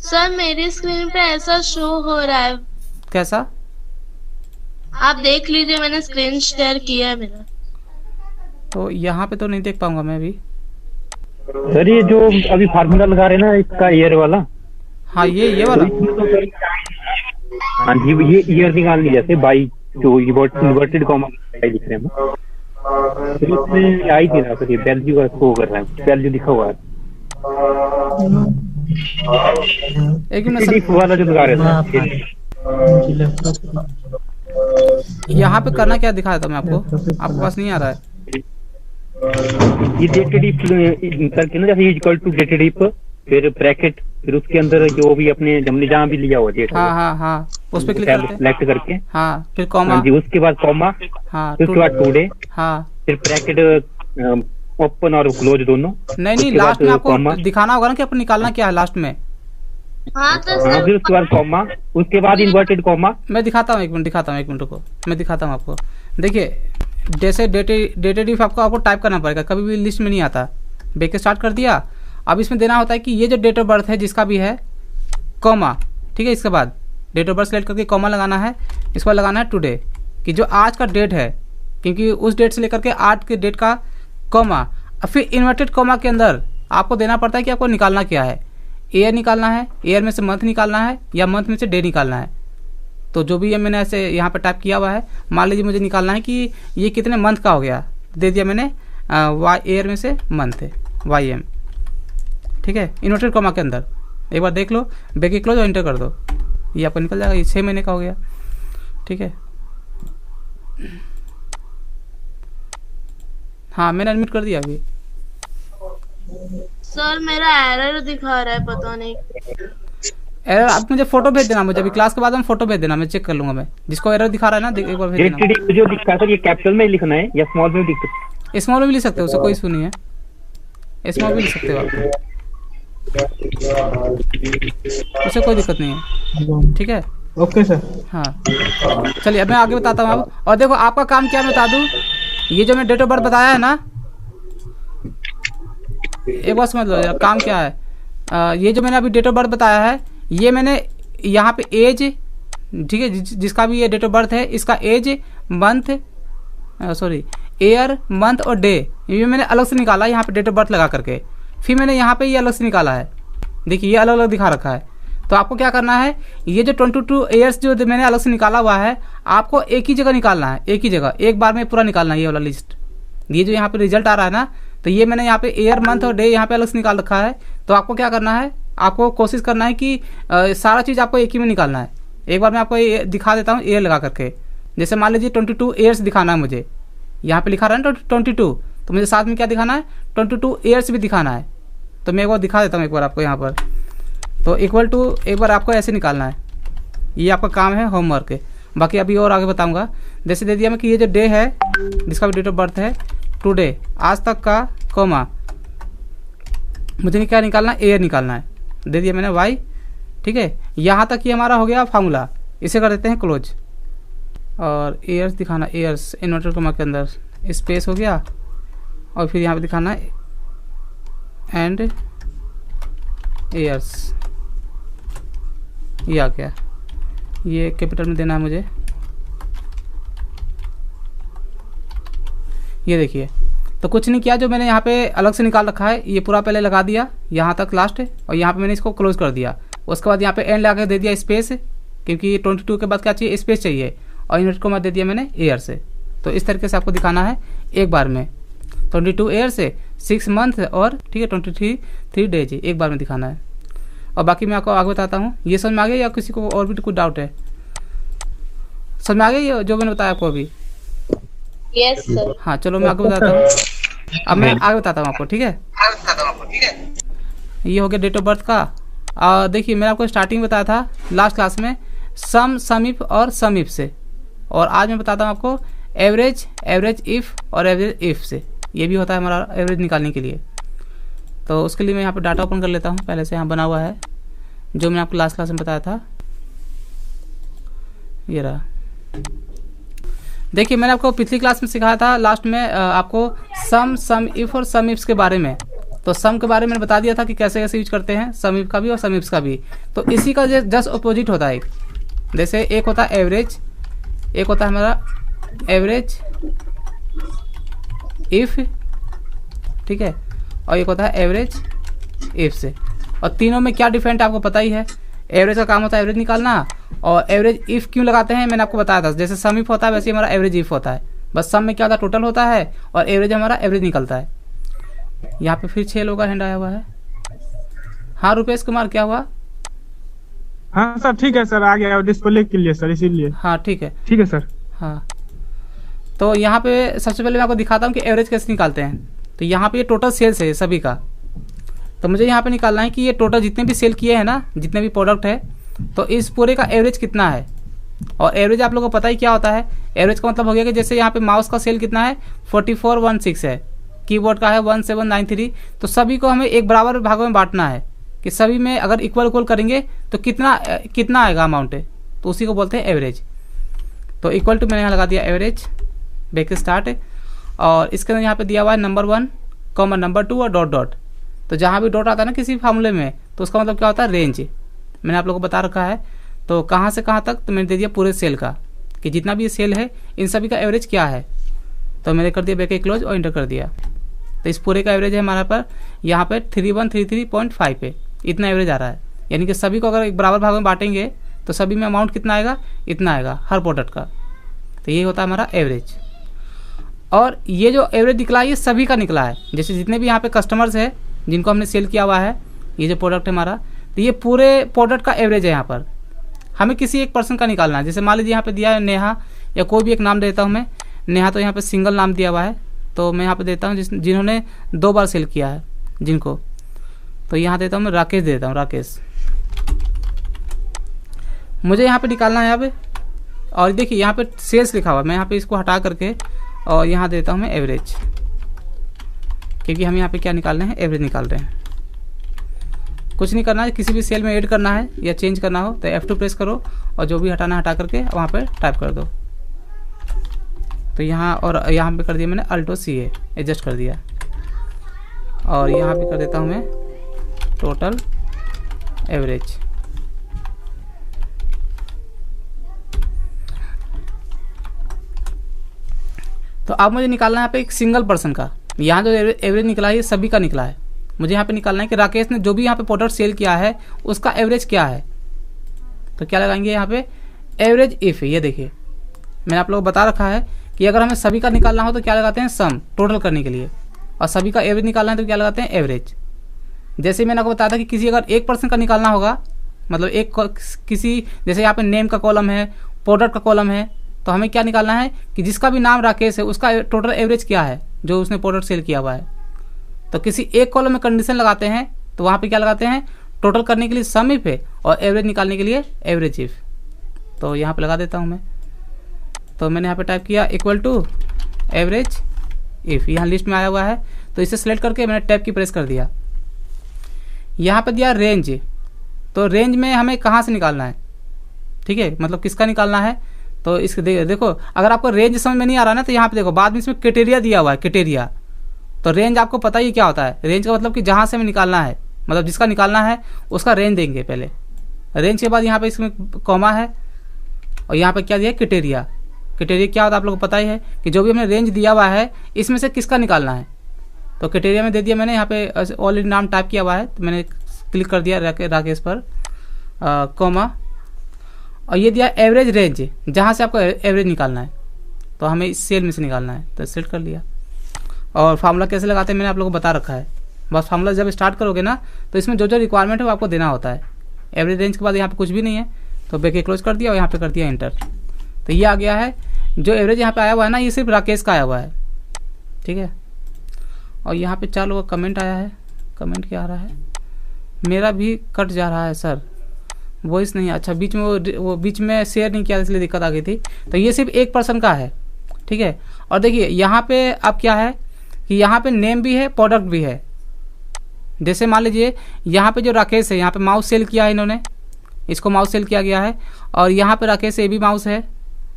सर मेरी स्क्रीन पे ऐसा शो हो रहा है, कैसा? आप देख लीजिए, मैंने स्क्रीन शेयर किया है मेरा। तो यहाँ पे तो नहीं देख पाऊंगा मैं अभी। सर ये जो अभी फार्मूला लगा रहे हैं ना इसका ईयर वाला, हाँ ये वाला, हाँ जी ये ईयर निकालनी जैसे बाई जो इन्वर्टेड कॉमा लिख रहे हैं तो इसमें आई थी ना सर, ये वैल्यू का शो कर रहा है, वैल्यू लिखा हुआ है एक मिनट वाला जो लगा रहे थे। यहाँ पे करना क्या दिखाया था मैं आपको, आपके पास नहीं आ रहा है ये डेटेड इफ करके ना, जैसे इक्वल टू डेटेड इफ फिर ब्रैकेट फिर उसके अंदर जो भी अपने हमने जहाँ भी लिया हुआ डेट, हाँ उस पे क्लिक करते हैं, सेलेक्ट करके हाँ फिर कॉमा, जी उसके बाद कॉमा, हाँ फिर उसके बाद टुडे, हाँ फिर ब्रैकेट ओपन और क्लोज दोनों। नहीं लास्ट में आपको दिखाना होगा ना कि आपको निकालना क्या है लास्ट में। हाँ तो हाँ फिर उसके बाद कॉमा, उसके बाद इन्वर्टेड कॉमा। मैं दिखाता हूँ, एक मिनट रुको, मैं दिखाता हूँ आपको। देखिए जैसे डेटेड इफ आपको टाइप करना पड़ेगा, कभी भी लिस्ट में नहीं आता। बैक स्टार्ट कर दिया, अब इसमें देना होता है कि ये जो डेट ऑफ बर्थ है जिसका भी है कॉमा, ठीक है। इसके बाद डेट ऑफ बर्थ सेलेक्ट करके कॉमा लगाना है, इसके बाद लगाना है टुडे कि जो आज का डेट है, क्योंकि उस डेट से लेकर के आज के डेट का कॉमा। फिर इन्वर्टेड कॉमा के अंदर आपको देना पड़ता है कि आपको निकालना क्या है, ईयर निकालना है, ईयर में से मंथ निकालना है या मंथ में से डे निकालना है। तो जो भी ये मैंने ऐसे यहाँ पर टाइप किया हुआ है, मान लीजिए मुझे निकालना है कि ये कितने मंथ का हो गया, दे दिया मैंने ईयर में से मंथ है YM, ठीक है, इन्वर्टेड कॉमा के अंदर। एक बार देख लो, बैक क्लोज और एंटर कर दो, ये आपको निकल जाएगा। ये 6 महीने का हो गया, ठीक है। हाँ मैंने एडमिट कर दिया अभी। सर मेरा एरर दिखा रहा है, पता नहीं एरर आप मुझे फोटो भेज देना, मुझे अभी क्लास के बाद हम फोटो भेज देना, मैं चेक कर लूंगा। मैं जिसको एरर दिखा रहा है ना एक बार भेज देना। जो लिखा है ये कैपिटल में लिखना है या स्मॉल में लिख सकते? स्मॉल में भी लिख सकते हो, उससे कोई इशू नहीं है, स्मॉल भी लिख सकते हो आप, उससे कोई दिक्कत नहीं है, ठीक है। Okay sir. हाँ चलिए अब मैं आगे बताता हूँ अब। और देखो आपका काम क्या मैं बता दूँ, ये जो मैं डेट ऑफ बर्थ बताया है ना, एक बार समझ लो यार काम क्या है। ये जो मैंने अभी डेट ऑफ बर्थ बताया है, ये मैंने यहाँ पे एज, ठीक है, जिसका भी ये डेट ऑफ बर्थ है इसका age, month, sorry year, month और डे, ये मैंने अलग से निकाला यहाँ पे डेट ऑफ बर्थ लगा करके। फिर मैंने यहाँ पे ये अलग से निकाला है, देखिए ये अलग अलग दिखा रखा है। तो आपको क्या करना है, ये जो 22 ईयर्स जो मैंने अलग से निकाला हुआ है, आपको एक ही जगह निकालना है, एक ही जगह एक बार में पूरा निकालना है ये वाला लिस्ट। ये जो यहाँ पे रिजल्ट आ रहा है ना, तो ये मैंने यहाँ पे ईयर, मंथ और डे यहाँ पे अलग से निकाल रखा है। तो आपको क्या करना है, आपको कोशिश करना है कि सारा चीज़ आपको एक ही में निकालना है। एक बार मैं आपको ये दिखा देता हूँ ईयर लगा करके। जैसे मान लीजिए 22 ईयर्स दिखाना है मुझे, यहाँ पे लिखा रहा है ना 22, तो मुझे साथ में क्या दिखाना है, 22 ईयर्स भी दिखाना है। तो मैं एक बार दिखा देता हूँ एक बार आपको यहाँ पर। तो इक्वल टू एक बार आपको ऐसे निकालना है, ये आपका काम है होमवर्क है। बाकी अभी और आगे बताऊँगा। जैसे दे दिया मैं कि ये जो डे है जिसका भी डेट ऑफ बर्थ है, टुडे आज तक का कॉमा, मुझे क्या निकालना है, ईयर निकालना है, दे दिया मैंने वाई, ठीक है। यहाँ तक ये हमारा हो गया फार्मूला, इसे कर देते हैं क्लोज। और ईयर्स दिखाना, ईयर्स इन्वर्टेड कॉमा के अंदर स्पेस हो गया, और फिर यहाँ पे दिखाना है एंड ईयर्स, ये आ गया, ये कैपिटल में देना है मुझे। ये देखिए, तो कुछ नहीं किया, जो मैंने यहाँ पे अलग से निकाल रखा है ये पूरा पहले लगा दिया यहाँ तक लास्ट, और यहाँ पे मैंने इसको क्लोज कर दिया। उसके बाद यहाँ पे एंड लगा के दे दिया स्पेस, क्योंकि 22 के बाद क्या चाहिए, स्पेस चाहिए, और इन्वर्टेड कॉमा दे दिया मैंने ईयर से। तो इस तरीके से आपको दिखाना है एक बार में, 22 ईयर से 6 मंथ और ठीक है 23 डेज एक बार में दिखाना है। और बाकी मैं आपको आगे बताता हूँ। ये समझ में आ गया या किसी को और भी कुछ डाउट है? समझ में आ गया ये जो मैंने बताया आपको अभी? Yes sir. हाँ चलो मैं आपको बताता हूँ। अब मैं आगे बताता हूँ आपको, ठीक है? ये हो गया डेट ऑफ बर्थ का। देखिए मैंने आपको स्टार्टिंग में बताया था लास्ट क्लास में सम, सम इफ और सम इफ से, और आज मैं बताता हूँ आपको एवरेज, एवरेज इफ और एवरेज इफ से। ये भी होता है हमारा एवरेज निकालने के लिए। तो उसके लिए मैं यहाँ पे डाटा ओपन कर लेता हूँ, पहले से यहाँ बना हुआ है जो मैंने आपको लास्ट क्लास में बताया था। ये रहा। देखिए मैंने आपको पिछली क्लास में सिखाया था लास्ट में आपको सम, सम इफ और सम इफ्स के बारे में। तो सम के बारे में बता दिया था कि कैसे कैसे यूज करते हैं, सम इफ का भी और सम इफ्स का भी। तो इसी का जस्ट अपोजिट होता है। जैसे एक होता है एवरेज, एक होता है हमारा एवरेज इफ, ठीक है, और एक होता है एवरेज इफ से। और तीनों में क्या डिफरेंट है आपको पता ही है। एवरेज का काम होता है एवरेज निकालना, और एवरेज इफ क्यों लगाते हैं मैंने आपको बताया था। जैसे सम इफ होता है वैसे हमारा एवरेज इफ होता है, बस सम में क्या होता है टोटल होता है, और एवरेज हमारा एवरेज निकलता है। यहाँ पे फिर 6 लोगों का हैंड आया हुआ है। हाँ रुपेश कुमार क्या हुआ? हाँ सर ठीक है सर, आ गया डिस्प्ले के लिए सर, इसीलिए। हाँ ठीक है सर। हाँ तो यहाँ पे सबसे पहले मैं आपको दिखाता हूँ कि एवरेज कैसे निकालते हैं। तो यहाँ पे ये टोटल सेल्स है सभी का। तो मुझे यहाँ पे निकालना है कि ये टोटल जितने भी सेल किए हैं ना, जितने भी प्रोडक्ट है, तो इस पूरे का एवरेज कितना है। और एवरेज आप लोगों को पता ही क्या होता है। एवरेज का मतलब हो गया कि जैसे यहाँ पे माउस का सेल कितना है 4416 है, कीबोर्ड का है 1793। तो सभी को हमें एक बराबर भागों में बांटना है कि सभी में अगर इक्वल इक्वल करेंगे तो कितना आएगा अमाउंट है, तो उसी को बोलते हैं एवरेज। तो इक्वल टू मैंने यहाँ लगा दिया एवरेज बैक स्टार्ट, और इसके अंदर यहाँ पे दिया हुआ है नंबर 1, कॉमा नंबर 2 और डॉट डॉट। तो जहाँ भी डॉट आता है ना किसी फार्मूले में, तो उसका मतलब क्या होता है रेंज। मैंने आप लोगों को बता रखा है। तो कहाँ से कहाँ तक, तो मैंने दे दिया पूरे सेल का कि जितना भी ये सेल है इन सभी का एवरेज क्या है। तो मैंने कर दिया बैक क्लोज और इंटर कर दिया। तो इस पूरे का एवरेज है हमारा पर यहाँ पे 3133.5 पे इतना एवरेज आ रहा है। यानी कि सभी को अगर एक बराबर भाग में बांटेंगे तो सभी में अमाउंट कितना आएगा, इतना आएगा हर प्रोडक्ट का। तो ये होता है हमारा एवरेज। और ये जो एवरेज निकला है ये सभी का निकला है। जैसे जितने भी यहाँ पे कस्टमर्स है जिनको हमने सेल किया हुआ है, ये जो प्रोडक्ट है हमारा, तो ये पूरे प्रोडक्ट का एवरेज है। यहाँ पर हमें किसी एक पर्सन का निकालना है। जैसे मान लीजिए यहाँ पे दिया है नेहा, या कोई भी एक नाम देता हूँ मैं नेहा। तो यहाँ पे सिंगल नाम दिया हुआ है, तो मैं यहाँ पे देता हूँ जिन्होंने 2 बार सेल किया है जिनको। तो यहाँ देता हूँ मैं राकेश देता हूँ, राकेश। मुझे यहाँ पे निकालना है यहाँ पे। और देखिए यहाँ पे सेल्स लिखा हुआ है, मैं यहाँ पे इसको हटा करके और यहाँ देता हूँ मैं एवरेज, क्योंकि हम यहाँ पे क्या निकाल रहे हैं, एवरेज निकाल रहे हैं। कुछ नहीं करना है, किसी भी सेल में ऐड करना है या चेंज करना हो तो F2 प्रेस करो, और जो भी हटाना हटा करके वहाँ पे टाइप कर दो। तो यहाँ और यहाँ पे कर दिया मैंने अल्टो CA एडजस्ट कर दिया, और यहाँ पे कर देता हूँ मैं टोटल एवरेज। तो अब मुझे निकालना है यहाँ पे एक सिंगल पर्सन का। यहाँ जो एवरेज निकला है ये सभी का निकला है। मुझे यहाँ पे निकालना है कि राकेश ने जो भी यहाँ पे प्रोडक्ट सेल किया है उसका एवरेज क्या है। तो क्या लगाएंगे यहाँ पे एवरेज इफ। ये देखिए मैंने आप लोगों को बता रखा है कि अगर हमें सभी का निकालना हो तो क्या लगाते हैं सम, टोटल करने के लिए, और सभी का एवरेज निकालना है तो क्या लगाते हैं एवरेज। जैसे मैंने आपको बताया था कि किसी अगर एक पर्सन का निकालना होगा, मतलब एक किसी, जैसे यहाँ पे नेम का कॉलम है, प्रोडक्ट का कॉलम है, तो हमें क्या निकालना है कि जिसका भी नाम राकेश है उसका टोटल एवरेज क्या है जो उसने प्रोडक्ट सेल किया हुआ है। तो किसी एक कॉलम में कंडीशन लगाते हैं तो वहाँ पे क्या लगाते हैं, टोटल करने के लिए सम इफ है और एवरेज निकालने के लिए एवरेज इफ। तो यहाँ पे लगा देता हूँ मैं। तो मैंने यहाँ पे टाइप किया इक्वल टू एवरेज इफ, यहाँ लिस्ट में आया हुआ है। तो इसे सेलेक्ट करके मैंने टैब की प्रेस कर दिया। यहाँ पे दिया रेंज। तो रेंज में हमें कहाँ से निकालना है, ठीक है, मतलब किसका निकालना है। तो इसके देखो अगर आपको रेंज समझ में नहीं आ रहा ना तो यहाँ पे देखो बाद में इसमें क्राइटेरिया दिया हुआ है, क्राइटेरिया। तो रेंज आपको पता ही क्या होता है। रेंज का मतलब कि जहाँ से हमें निकालना है, मतलब जिसका निकालना है उसका रेंज देंगे पहले। रेंज के बाद यहाँ पे इसमें कॉमा है, और यहाँ पे क्या दिया क्राइटेरिया। क्राइटेरिया क्या होता है आप लोगों को पता ही है कि जो भी हमने रेंज दिया हुआ है इसमें से किसका निकालना है। तो क्राइटेरिया में दे दिया मैंने, यहाँ पे ऑलरेडी नाम टाइप किया हुआ है तो मैंने क्लिक कर दिया राकेश पर, कॉमा, और ये दिया एवरेज रेंज, जहाँ से आपको एवरेज निकालना है, तो हमें इस सेल में से निकालना है, तो सेलेक्ट कर लिया। और फार्मूला कैसे लगाते हैं मैंने आप लोगों को बता रखा है। बस फार्मूला जब स्टार्ट करोगे ना तो इसमें जो जो रिक्वायरमेंट है वो आपको देना होता है। एवरेज रेंज के बाद यहाँ पे कुछ भी नहीं है, तो ब्रैकेट क्लोज कर दिया और यहाँ पे कर दिया एंटर। तो ये आ गया है। जो एवरेज यहाँ पे आया हुआ है ना, ये सिर्फ राकेश का आया हुआ है, ठीक है। और यहाँ पे 4 लोगों का कमेंट आया है। कमेंट क्या आ रहा है? मेरा भी कट जा रहा है सर, वॉइस नहीं। अच्छा, बीच में वो बीच में शेयर नहीं किया इसलिए दिक्कत आ गई थी। तो ये सिर्फ एक पर्सन का है, ठीक है। और देखिए यहाँ पे अब क्या है कि यहाँ पे नेम भी है, प्रोडक्ट भी है। जैसे मान लीजिए यहाँ पे जो राकेश है, यहाँ पे माउस सेल किया है इन्होंने, इसको माउस सेल किया गया है। और यहाँ पे राकेश ये भी माउस है।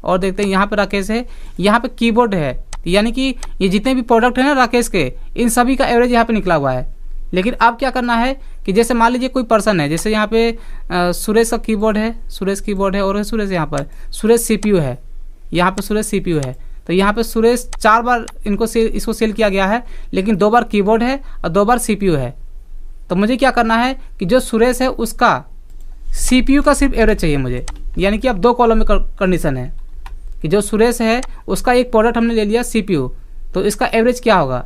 और देखते हैं यहाँ पे राकेश है, यहाँ पे कीबोर्ड है। यानी कि ये जितने भी प्रोडक्ट है ना राकेश के, इन सभी का एवरेज यहाँ पे निकला हुआ है। लेकिन अब क्या करना है कि जैसे मान लीजिए कोई पर्सन है, जैसे यहाँ पे सुरेश का कीबोर्ड है, सुरेश कीबोर्ड है, और सुरेश यहाँ पर सुरेश सीपीयू है, यहाँ पे सुरेश सीपीयू है। तो यहाँ पे सुरेश 4 बार इसको सेल किया गया है, लेकिन 2 बार कीबोर्ड है और 2 बार सीपीयू है। तो मुझे क्या करना है कि जो सुरेश है उसका सीपीयू का सिर्फ एवरेज चाहिए मुझे। यानी कि अब 2 कॉलम में कंडीशन है कि जो सुरेश है उसका एक प्रोडक्ट हमने ले लिया सीपीयू, तो इसका एवरेज क्या होगा।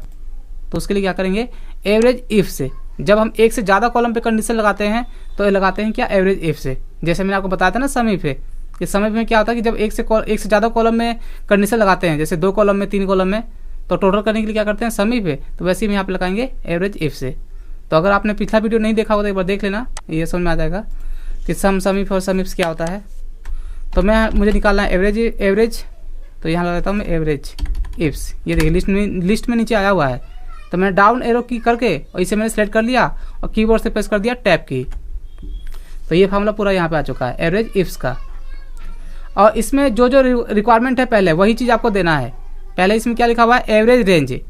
तो उसके लिए क्या करेंगे, एवरेज इफ से। जब हम एक से ज़्यादा कॉलम पे कंडीशन लगाते हैं तो ये लगाते हैं क्या, एवरेज इफ से। जैसे मैंने आपको बताया था ना सम इफ है, कि सम इफ में क्या होता है कि जब एक से ज़्यादा कॉलम में कंडीशन लगाते हैं, जैसे 2 कॉलम में 3 कॉलम में, तो टोटल करने के लिए क्या करते हैं, सम इफ है। तो वैसे ही हम यहाँ पे लगाएंगे एवरेज इफ से। तो अगर आपने पिछला वीडियो नहीं देखा हो तो एक बार देख लेना, ये समझ में आ जाएगा कि सम इफ और सम इफ्स क्या होता है। तो मुझे निकालना है एवरेज। तो यहाँ लगा देता हूँ मैं एवरेज इफ्स। ये देखिए लिस्ट में नीचे आया हुआ है। तो मैंने डाउन एरो की करके और इसे मैंने सेलेक्ट कर लिया और कीबोर्ड से प्रेस कर दिया टैब की। तो ये फार्मूला पूरा यहाँ पे आ चुका है एवरेज इफ्स का। और इसमें जो जो रिक्वायरमेंट है पहले वही चीज़ आपको देना है। पहले इसमें क्या लिखा हुआ है, एवरेज रेंज,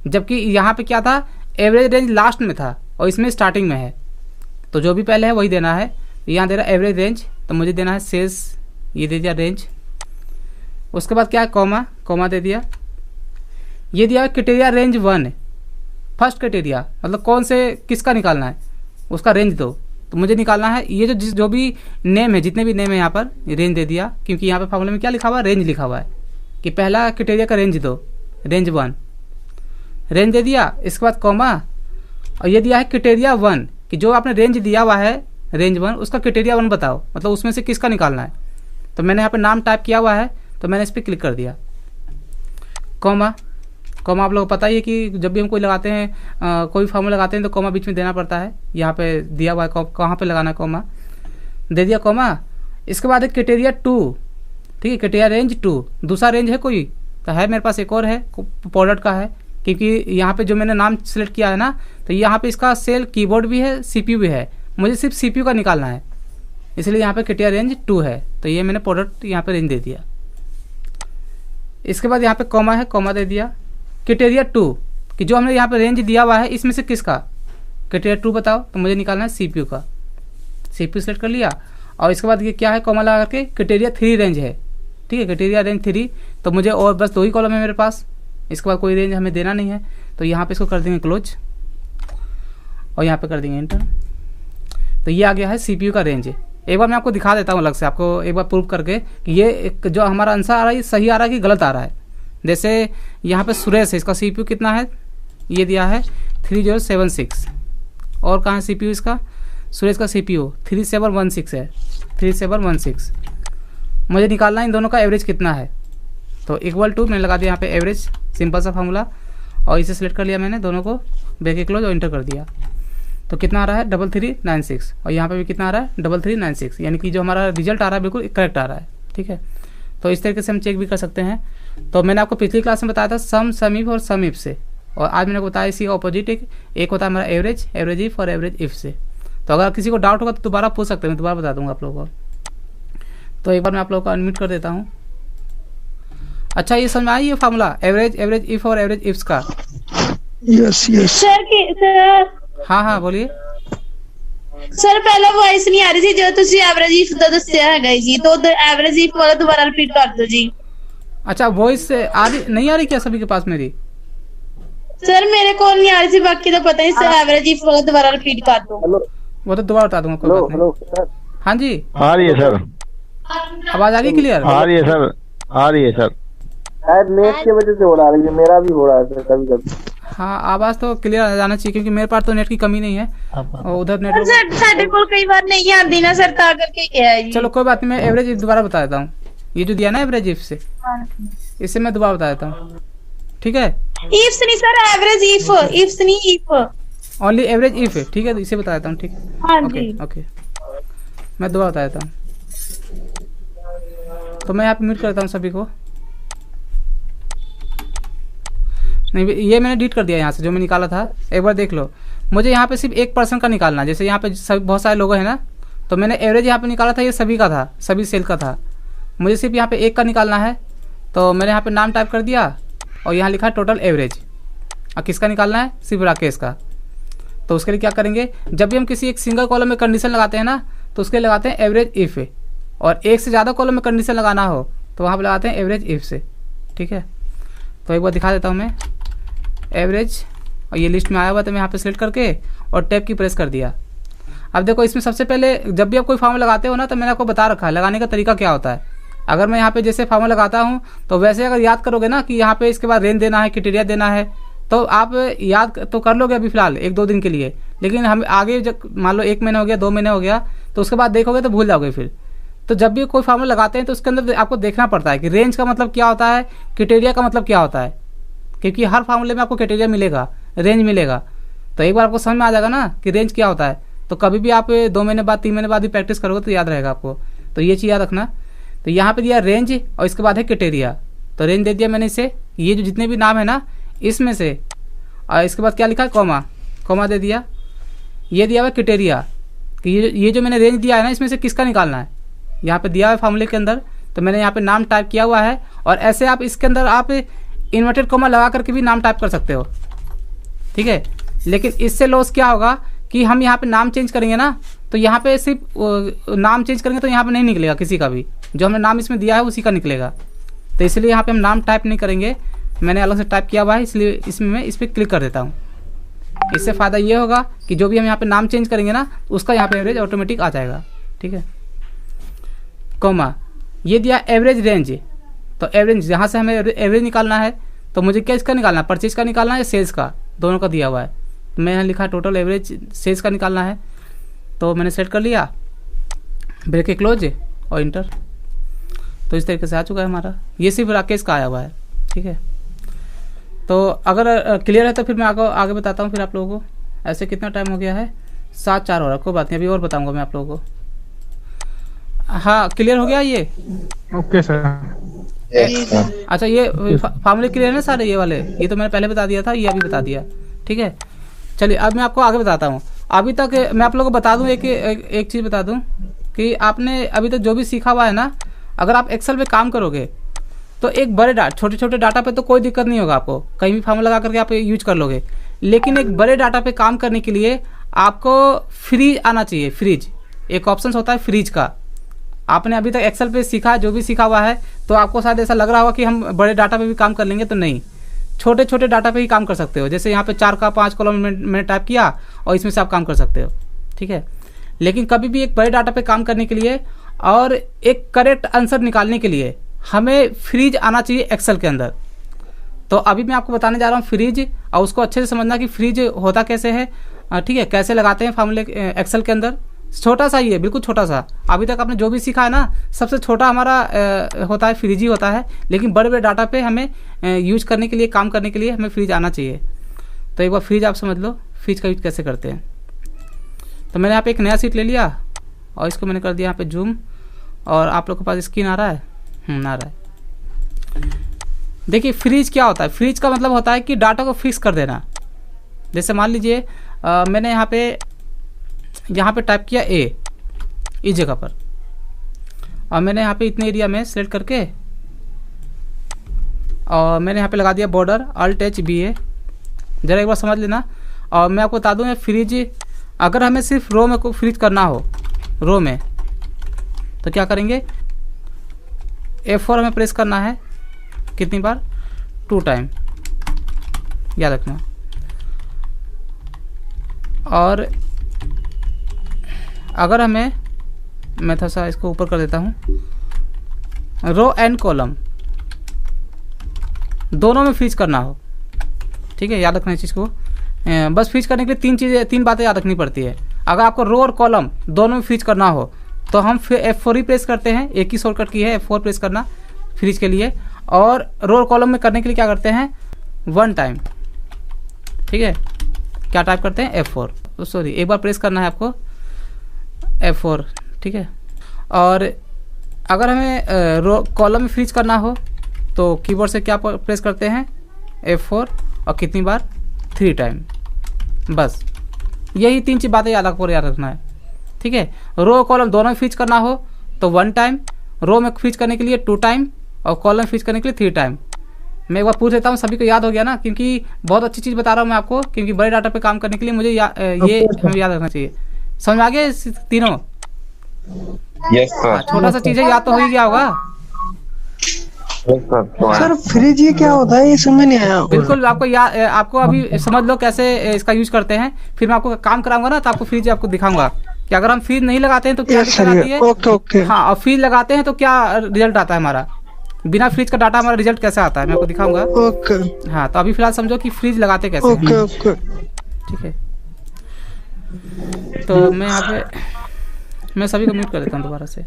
जबकि यहाँ पे क्या था, एवरेज रेंज लास्ट में था और इसमें स्टार्टिंग में है। तो जो भी पहले है वही देना है। यहाँ दे रहा है एवरेज रेंज, तो मुझे देना है सेल्स, ये दे दिया रेंज। उसके बाद क्या है, कॉमा दे दिया। ये दिया क्राइटेरिया रेंज 1, फर्स्ट क्राइटेरिया, मतलब कौन से किसका निकालना है उसका रेंज दो। तो मुझे निकालना है ये जो भी नेम है, जितने भी नेम है यहाँ पर रेंज दे दिया, क्योंकि यहाँ पे फॉर्मूले में क्या लिखा हुआ है, रेंज लिखा हुआ है कि पहला क्राइटेरिया का रेंज दो, रेंज 1 रेंज दे दिया। इसके बाद कॉमा, और ये दिया है क्राइटेरिया 1 कि जो आपने रेंज दिया हुआ है रेंज 1, उसका क्राइटेरिया 1 बताओ, मतलब उसमें से किसका निकालना है। तो मैंने यहाँ पे नाम टाइप किया हुआ है, तो मैंने इस पर क्लिक कर दिया। कॉमा आप लोगों को पता ही है कि जब भी हम कोई लगाते हैं कोई फार्मूला लगाते हैं तो कॉमा बीच में देना पड़ता है। यहाँ पे दिया हुआ है कहाँ पे लगाना है, कॉमा दे दिया कॉमा। इसके बाद है क्राइटेरिया 2, ठीक है, क्राइटेरिया रेंज 2। दूसरा रेंज है कोई, तो है मेरे पास एक और है, प्रोडक्ट का है, क्योंकि यहाँ पे जो मैंने नाम सेलेक्ट किया है ना, तो यहाँ पे इसका सेल कीबोर्ड भी है, सीपीयू भी है, मुझे सिर्फ सीपीयू का निकालना है, इसलिए यहाँ पे क्राइटेरिया रेंज 2 है। तो ये मैंने प्रोडक्ट यहाँ पे रेंज दे दिया। इसके बाद यहाँ पे कॉमा है, कॉमा दे दिया। क्राइटेरिया 2 कि जो हमने यहाँ पे रेंज दिया हुआ है इसमें से किसका, क्राइटेरिया 2 बताओ, तो मुझे निकालना है सीपीयू का। सीपीयू सेलेक्ट कर लिया। और इसके बाद ये क्या है, कॉमा लगा करके क्राइटेरिया 3 रेंज है, ठीक है, क्राइटेरिया रेंज 3। तो मुझे और बस 2 ही कॉलम है मेरे पास, इसके बाद कोई रेंज हमें देना नहीं है। तो यहाँ पे इसको कर देंगे क्लोज और यहाँ पे कर देंगे एंटर। तो ये आ गया है सीपीयू का रेंज। एक बार मैं आपको दिखा देता हूँ अलग से, आपको एक बार प्रूव करके कि ये जो हमारा आंसर आ रहा है सही आ रहा है कि गलत आ रहा है। जैसे यहाँ पे सुरेश है, इसका सीपीयू कितना है, ये दिया है 3076। और कहाँ है सीपीयू इसका, सुरेश का सीपीयू 3716 है, 3716। मुझे निकालना है इन दोनों का एवरेज कितना है। तो इक्वल टू मैंने लगा दिया यहाँ पे एवरेज, सिंपल सा फार्मूला, और इसे सेलेक्ट कर लिया मैंने दोनों को, ब्रैकेट क्लोज और इंटर कर दिया। तो कितना आ रहा है 3396, और यहाँ पे भी कितना आ रहा है 3396, यानी कि जो हमारा रिजल्ट आ रहा है बिल्कुल करेक्ट आ रहा है, ठीक है। तो इस तरीके से हम चेक भी कर सकते हैं। तो मैंने आपको पिछली क्लास में बताया था सम इफ और सम इफ से, और आज मैंने बताया इसी का ऑपोजिट एक होता है हमारा एवरेज इफ और एवरेज इफ से। तो अगर किसी को डाउट होगा तो दोबारा पूछ सकते हैं, मैं दोबारा बता दूंगा आप लोगों को। तो एक बार मैं आप लोगों को अनम्यूट कर देता हूँ। अच्छा, ये समझ में आई ये फार्मूला एवरेज इफ और एवरेज इफ्स का? यस सर हाँ बोलिए सर। पहले वॉइस नहीं आ रही थी जो तुसी एवरेज इफ दा दस्सिया है जी, तो एवरेज इफ वाला दोबारा रिपीट कर दो जी। अच्छा, वॉइस नहीं आ रही क्या सभी के पास मेरी? सर मेरे को नहीं आ रही थी, बाकी तो पता नहीं सर। एवरेज इफ वाला दोबारा रिपीट कर दो। वो तो दोबारा बता दूंगा, कोई बात नहीं। हाँ जी आ रही है सर। आवाज आ रही क्लियर? आ रही है सर, आ रही है सर। शायद नेट की वजह से हो रहा है, मेरा भी हो रहा है सर कभी कभी। हाँ आवाज तो क्लियर आ जाना चाहिए क्योंकि मेरे पास तो नेट की कमी नहीं है और उधर नेट। सर साढ़े को कई बार नहीं आती ना सर, ता करके क्या है जी। चलो कोई बात नहीं, मैं एवरेज इफ दोबारा बता देता हूँ। ये जो दिया ना एवरेज इफ से, इससे मैं दोबारा बता देता हूँ, ठीक है? इफ्स नहीं सर, एवरेज इफ, इफ्स नहीं इफ, ओनली एवरेज इफ है, ठीक है? तो इसे बता देता हूँ, ठीक है? हाँ ओके जी। ओके, मैं दोबारा बता देता हूँ। तो मैं यहाँ पे म्यूट करता हूँ सभी को। नहीं ये मैंने डिलीट कर दिया यहाँ से, जो मैं निकाला था। एक बार देख लो, मुझे यहाँ पे सिर्फ 1% का निकालना है। जैसे यहाँ पे सब बहुत सारे लोग हैं ना, तो मैंने एवरेज यहाँ पे निकाला था, ये सभी का था, सभी सेल का था। मुझे सिर्फ यहाँ पे 1 का निकालना है, तो मैंने यहाँ पे नाम टाइप कर दिया और यहाँ लिखा टोटल एवरेज। और किसका निकालना है? सिर्फ राकेश का। तो उसके लिए क्या करेंगे, जब भी हम किसी एक सिंगल कॉलम में कंडीशन लगाते हैं ना, तो उसके लिए लगाते हैं एवरेज इफ। और एक से ज़्यादा कॉलम में कंडीशन लगाना हो तो वहाँ पर लगाते हैं एवरेज इफ से, ठीक है? तो एक बार दिखा देता हूँ मैं एवरेज, और ये लिस्ट में आया हुआ तो मैं यहाँ पे सेलेक्ट करके और टैब की प्रेस कर दिया। अब देखो इसमें सबसे पहले जब भी आप कोई फार्मूला लगाते हो ना, तो मैंने आपको बता रखा है लगाने का तरीका क्या होता है। अगर मैं यहाँ पे जैसे फार्मूला लगाता हूँ तो वैसे अगर याद करोगे ना कि यहाँ पे इसके बाद रेंज देना है, क्राइटेरिया देना है, तो आप याद तो कर लोगे अभी फिलहाल 1-2 दिन के लिए। लेकिन हम आगे जब मान लो 1 महीना हो गया, 2 महीने हो गया, तो उसके बाद देखोगे तो भूल जाओगे फिर। तो जब भी कोई फार्मूला लगाते हैं तो उसके अंदर आपको देखना पड़ता है कि रेंज का मतलब क्या होता है, क्राइटेरिया का मतलब क्या होता है, क्योंकि हर फार्मूले में आपको क्राइटेरिया मिलेगा, रेंज मिलेगा। तो एक बार आपको समझ में आ जाएगा ना कि रेंज क्या होता है, तो कभी भी आप 2 महीने बाद 3 महीने बाद भी प्रैक्टिस करोगे तो याद रहेगा आपको। तो ये चीज़ याद रखना। तो यहाँ पे दिया रेंज और इसके बाद है क्राइटेरिया। तो रेंज दे दिया मैंने इसे, ये जो जितने भी नाम है ना इसमें से, और इसके बाद क्या लिखा है, कॉमा दे दिया। ये दिया हुआ क्राइटेरिया कि ये जो मैंने रेंज दिया है ना, इसमें से किसका निकालना है, यहाँ पे दिया है फार्मूले के अंदर। तो मैंने यहाँ पे नाम टाइप किया हुआ है, और ऐसे आप इसके अंदर आप इन्वर्टेड कॉमा लगा करके भी नाम टाइप कर सकते हो, ठीक है? लेकिन इससे लॉस क्या होगा कि हम यहाँ पे नाम चेंज करेंगे ना, तो यहाँ पे सिर्फ नाम चेंज करेंगे तो यहाँ पे नहीं निकलेगा किसी का भी, जो हमने नाम इसमें दिया है उसी का निकलेगा। तो इसलिए यहाँ पे हम नाम टाइप नहीं करेंगे, मैंने अलग से टाइप किया हुआ है, इसलिए इसमें मैं इस पर क्लिक कर देता हूँ। इससे फ़ायदा ये होगा कि जो भी हम यहाँ पे नाम चेंज करेंगे ना, उसका यहाँ पे एवरेज ऑटोमेटिक आ जाएगा, ठीक है? कॉमा ये दिया एवरेज रेंज। तो एवरेज यहाँ से हमें एवरेज निकालना है, तो मुझे क्या इसका निकालना है, परचेज का निकालना है या सेल्स का, दोनों का दिया हुआ है। तो मैंने लिखा टोटल एवरेज सेल्स का निकालना है, तो मैंने सेट कर लिया, ब्रेक क्लोज और इंटर। तो इस तरीके से आ चुका है हमारा। ये सिर्फ राकेश का आया हुआ है, ठीक है? तो अगर क्लियर है तो फिर मैं आगे बताता हूँ फिर आप लोगों को। ऐसे कितना टाइम हो गया है, 7:04 हो रहा है, कोई बात नहीं, अभी और बताऊँगा मैं आप लोगों को। हाँ क्लियर हो गया ये? Okay sir. अच्छा ये फार्मूले क्लियर है ना सारे ये वाले? ये तो मैंने पहले बता दिया था, ये अभी बता दिया, ठीक है? चलिए अब मैं आपको आगे बताता हूँ। अभी तक मैं आप लोगों को बता दूँ एक चीज़ बता दूँ कि आपने अभी तक जो भी सीखा हुआ है ना, अगर आप एक्सेल पे काम करोगे तो एक बड़े छोटे छोटे डाटा पे तो कोई दिक्कत नहीं होगा, आपको कहीं भी फार्मूला लगा करके आप यूज कर लोगे। लेकिन एक बड़े डाटा पे काम करने के लिए आपको फ्रीज आना चाहिए। फ्रीज एक ऑप्शन होता है फ्रीज का। आपने अभी तक एक्सेल पे सीखा, जो भी सीखा हुआ है, तो आपको शायद ऐसा लग रहा होगा कि हम बड़े डाटा पे भी काम कर लेंगे, तो नहीं, छोटे छोटे डाटा पे ही काम कर सकते हो। जैसे यहाँ पे 4 का 5 कॉलम मैंने टाइप किया और इसमें से आप काम कर सकते हो, ठीक है? लेकिन कभी भी एक बड़े डाटा पे काम करने के लिए और एक करेक्ट आंसर निकालने के लिए हमें फ्रीज आना चाहिए एक्सेल के अंदर। तो अभी मैं आपको बताने जा रहा हूँ फ्रीज, और उसको अच्छे से समझना कि फ्रीज होता कैसे है, ठीक है? कैसे लगाते हैं फार्मूले एक्सेल के अंदर। छोटा सा ही है, बिल्कुल छोटा सा। अभी तक आपने जो भी सीखा है ना, सबसे छोटा हमारा होता है फ्रीज ही होता है। लेकिन बड़े बड़े डाटा पे हमें यूज करने के लिए, काम करने के लिए हमें फ्रीज आना चाहिए। तो एक बार फ्रीज आप समझ लो, फ्रीज का यूज कैसे करते हैं। तो मैंने यहाँ पे एक नया सीट ले लिया और इसको मैंने कर दिया यहाँ पे जूम, और आप लोग के पास स्क्रीन आ रहा है? आ रहा है। देखिए फ्रीज क्या होता है। फ्रीज का मतलब होता है कि डाटा को फिक्स कर देना। जैसे मान लीजिए मैंने यहाँ पे टाइप किया ए इस जगह पर, और मैंने यहाँ पे इतने एरिया में सेलेक्ट करके और मैंने यहाँ पे लगा दिया बॉर्डर Alt+BA। ज़रा एक बार समझ लेना। और मैं आपको बता दूँ ये फ्रीज, अगर हमें सिर्फ रो में को फ्रीज करना हो, रो में, तो क्या करेंगे, F4 हमें प्रेस करना है। कितनी बार? 2 टाइम, याद रखना। और अगर हमें, मैं थोड़ा सा इसको ऊपर कर देता हूँ, रो एंड कॉलम दोनों में फ्रीज करना हो, ठीक है, याद रखना इस चीज़ को। बस फ्रीज करने के लिए तीन बातें याद रखनी पड़ती है। अगर आपको रो और कॉलम दोनों में फ्रीज करना हो तो हम फिर F4 ही प्रेस करते हैं, एक ही शॉर्टकट की है F4 प्रेस करना फ्रीज के लिए। और रो और कॉलम में करने के लिए क्या करते हैं, 1 टाइम, ठीक है, क्या टाइप करते हैं F4, सॉरी एक बार प्रेस करना है आपको F4, ठीक है। और अगर हमें रो कॉलम में फ्रीज करना हो तो कीबोर्ड से क्या प्रेस करते हैं F4 और कितनी बार, 3 टाइम। बस यही 3 बातें याद रखना है, ठीक है। रो कॉलम दोनों में फ्रीज करना हो तो 1 टाइम, रो में फ्रीज करने के लिए 2 टाइम और कॉलम फ्रीज करने के लिए 3 टाइम। मैं एक बार पूछ लेता हूँ, सभी को याद हो गया ना, क्योंकि बहुत अच्छी चीज़ बता रहा हूँ मैं आपको, क्योंकि बड़े डाटा पे काम करने के लिए मुझे ये हमें याद रखना चाहिए। समझ में आ गया तीनों? Yes sir. छोटा सा चीज़ है, याद तो हो ही गया होगा। सर फ्रिज ये क्या होता है, ये समझ नहीं आया। बिल्कुल आपको अभी समझ लो कैसे इसका यूज करते हैं, फिर मैं आपको काम कराऊंगा ना तो आपको फ्रिज आपको दिखाऊंगा कि अगर हम फ्रिज नहीं लगाते हैं तो क्या दिक्कत आती है। ओके। हाँ, और फ्रिज लगाते हैं तो क्या रिजल्ट आता है हमारा, बिना फ्रिज का डाटा हमारा रिजल्ट कैसे आता है मैं आपको दिखाऊंगा। ओके। हाँ, तो अभी फिलहाल समझो कि फ्रिज लगाते कैसे हैं, ओके। ठीक है। तो मैं यहाँ पे मैं सभी को म्यूट कर देता हूँ दोबारा से।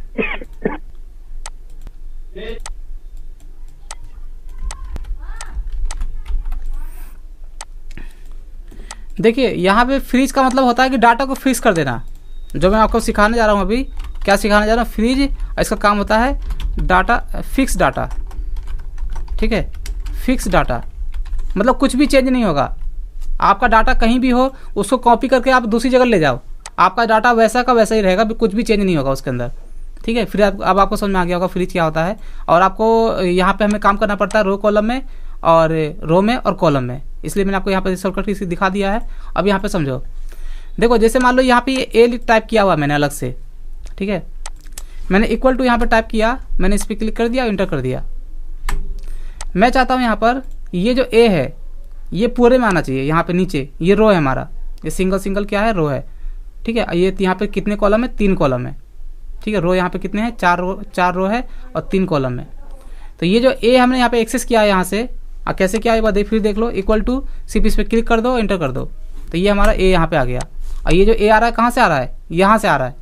देखिए यहाँ पे फ्रीज का मतलब होता है कि डाटा को फ्रीज कर देना। जो मैं आपको सिखाने जा रहा हूँ अभी, क्या सिखाने जा रहा हूँ, फ्रीज, इसका काम होता है डाटा, फिक्स डाटा, ठीक है। फिक्स डाटा मतलब कुछ भी चेंज नहीं होगा, आपका डाटा कहीं भी हो उसको कॉपी करके आप दूसरी जगह ले जाओ, आपका डाटा वैसा का वैसा ही रहेगा, कुछ भी चेंज नहीं होगा उसके अंदर, ठीक है। फिर अब आपको समझ में आ गया होगा फ्रीज क्या होता है। और आपको यहाँ पे हमें काम करना पड़ता है रो कॉलम में और रो में और कॉलम में, इसलिए मैंने आपको यहाँ पे शॉर्टकट दिखा दिया है। अब यहाँ पे समझो, देखो जैसे मान लो यहाँ पे ए टाइप किया हुआ मैंने अलग से, ठीक है, मैंने इक्वल टू यहाँ पे टाइप किया, मैंने इस पर क्लिक कर दिया, इंटर कर दिया। मैं चाहता हूँ यहाँ पर ये जो ए है ये पूरे में आना चाहिए, यहाँ पे नीचे ये रो है हमारा, ये सिंगल क्या है, रो है, ठीक है। ये यहाँ पे कितने कॉलम है, 3 कॉलम है, ठीक है। रो यहाँ पे कितने हैं, 4 रो है और 3 कॉलम है। तो ये जो ए हमने यहाँ पे एक्सेस किया है यहाँ से, कैसे क्या है फिर देख लो, इक्वल टू, सिर्फ इस पर क्लिक कर दो, एंटर कर दो, तो ये हमारा ए यहाँ पे आ गया। और ये जो ए आ रहा है कहाँ से आ रहा है, यहाँ से आ रहा है।